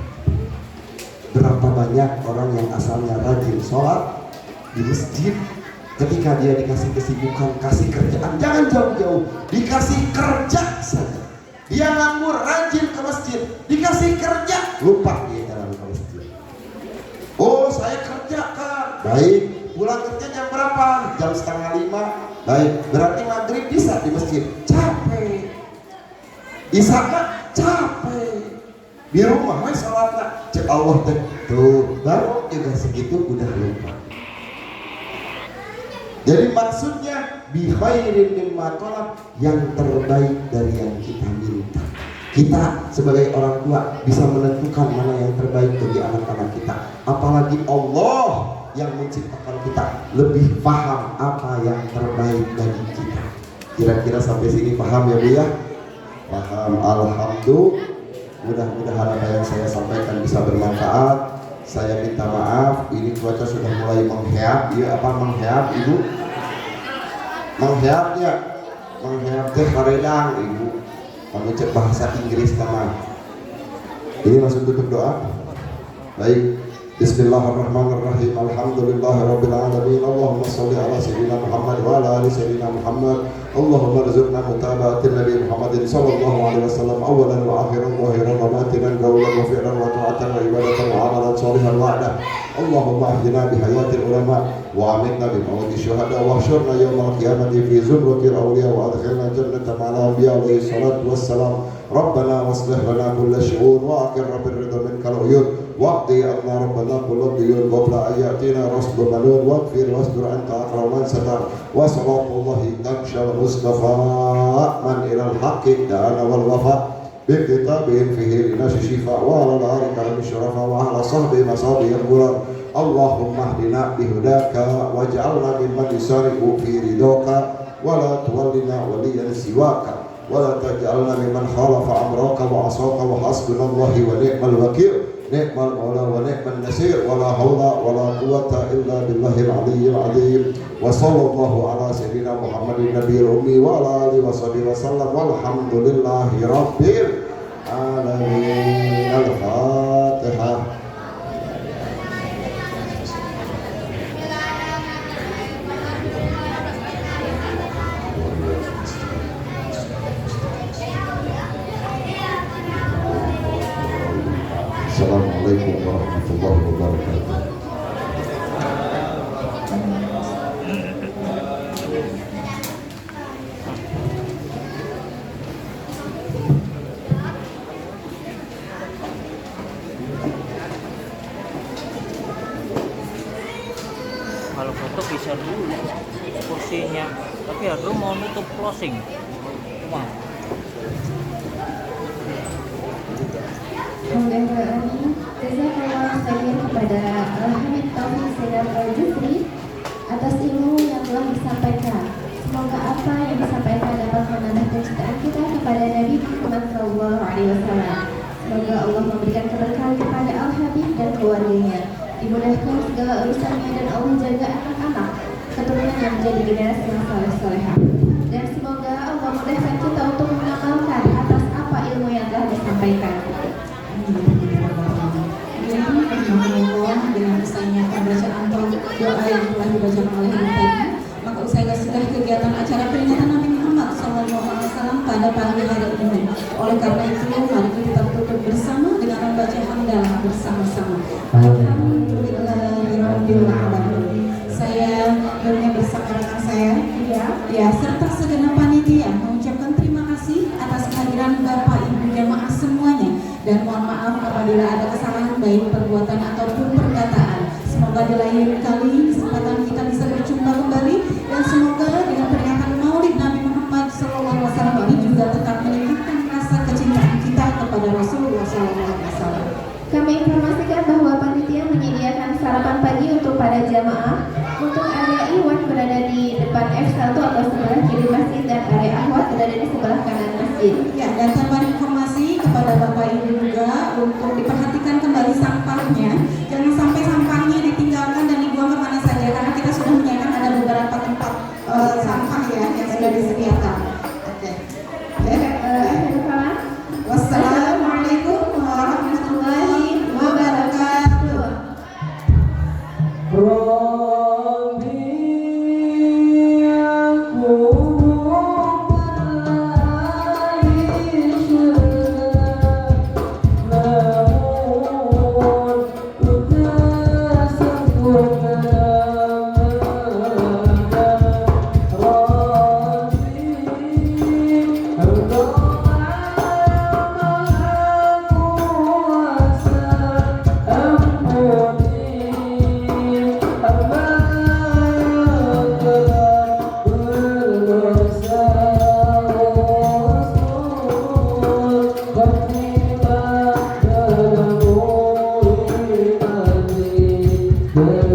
Berapa banyak orang yang asalnya rajin sholat di masjid, ketika dia dikasih kesibukan, kasih kerjaan, jangan jauh-jauh, dikasih kerja saja. Dia nganggur, rajin ke masjid, dikasih kerja, lupa dia jalan ke masjid. Oh saya kerja kan, baik. Pulang kerja jam berapa? Jam 4:30. Baik, berarti maghrib bisa di masjid. Capek. Isya capek. Di rumah sholatnya cek Allah tuh baru juga segitu udah lupa. Jadi maksudnya bi khairin mimma talab, yang terbaik dari yang kita minta. Kita sebagai orang tua bisa menentukan mana yang terbaik bagi anak-anak kita. Apalagi Allah yang menciptakan kita lebih paham apa yang terbaik bagi kita. Kira-kira sampai sini paham ya Bu ya? Paham, alhamdulillah. Mudah-mudahan apa yang saya sampaikan bisa bermanfaat. Saya minta maaf, ini cuaca sudah mulai mengheap. Iya apa mengheap Ibu? Mengheapnya, mengheap teh karedang Ibu. Kamu cek bahasa Inggris nama. Ini langsung tutup doa. Baik. Bismillahirrahmanirrahim. Alhamdulillahirabbil alamin. Allahumma shalli ala sayyidina Muhammad wa ala ali sayyidina Muhammad. Allahumma rzuqna mutaba'atin Nabi Muhammadin sallallahu alaihi wasallam awalan wa akhiran wa zahiran wa batinan qawlan wa fi'lan wa ta'atan wa ibadatan wa amalan shalihan wa'ada. Allahumma ahdina bi hayatil ulama wa amitna bi mawti syuhada wa ahsyurna yawmal qiyamati fi zumratil awliya wa adkhilna jannata ma'al anbiya alaihi salatu wassalam. Rabbana waslih lana kulla syu'un wa aqirna bir ridha minkal uyun waqdi anna rabbana kulla diyun qabla ayatina rasdu malun waqfir wasdur anta akraman satar wa salatullahi takshal mustafa man ilal haqqi da'ana wal wafa bikitabihin fihi linasi shifa wa ala al-ari karam syurafa wa ala sahbi masabi yang Allahumma hdina bihudaka waj'alna mimman yusari'u fi ridhaka wa la tuwallina waliyan siwaka wa la taj'alna mimman khalafa amraka wa asaka wa hasbunallahi wa ni'mal wakil ni'mal maula wa ni'man nasir wa la hawla wa la quwwata illa billahil aliyyil azim wa sallallahu ala sayyidina Muhammadin nabiyil ummi wa ala alihi wa sahbihi wa sallam walhamdulillahi rabbil alamin. Al-Fatihah. Assalamualaikum warahmatullahi wabarakatuh. Kalau foto bisa dulu kursinya, tapi harus mau nutup closing. Wah. Jazakallah khairan kepada Al-Hamid Taufik Sayyid Al-Jufri atas ilmu yang telah disampaikan. Semoga apa yang disampaikan dapat menambah kecintaan kita kepada Nabi Muhammad SAW. Semoga Allah memberikan keberkahan kepada Al-Habib dan keluarganya, dimudahkan segala urusannya dan Allah jaga anak-anak keturunan yang menjadi generasi yang saleh-salehah. Dan semoga Allah mudahkan kita untuk mengamalkan atas apa ilmu yang telah disampaikan. Dengan usainya pembacaan doa yang telah dibacakan oleh Ibu tadi, maka usai sudah kegiatan acara peringatan Nabi Muhammad SAW pada pagi hari ini. Oleh karena itu, mari kita tutup bersama dengan membaca hamdalah bersama-sama. Alhamdulillahirabbil alamin. Saya berniat bersama rekan saya, ya, serta segenap panitia mengucapkan terima kasih atas kehadiran Bapak Ibu jamaah semuanya. Dan mohon maaf apabila ada kesalahan baik perbuatan ataupun perkataan. Semoga di lain kali kesempatan kita bisa berjumpa kembali, dan semoga dengan peringatan Maulid Nabi Muhammad SAW ini juga tetap meningkatkan rasa kecintaan kita kepada Rasulullah SAW. Kami informasikan bahwa panitia menyediakan sarapan pagi untuk para jamaah. Untuk area Iwan berada di depan F1 atau sebelah kiri masjid, dan area Ahwat berada di sebelah kanan masjid. Ya, dan tambahan informasi kepada Bapak Ibu juga untuk diperhatikan kembali sampahnya. Jangan sampai sampahnya ditinggalkan dan dibuang kemana saja, karena kita sudah menyediakan ada beberapa tempat sampah ya yang sudah disediakan. Oke. Wassalamualaikum warahmatullahi wabarakatuh. Boleh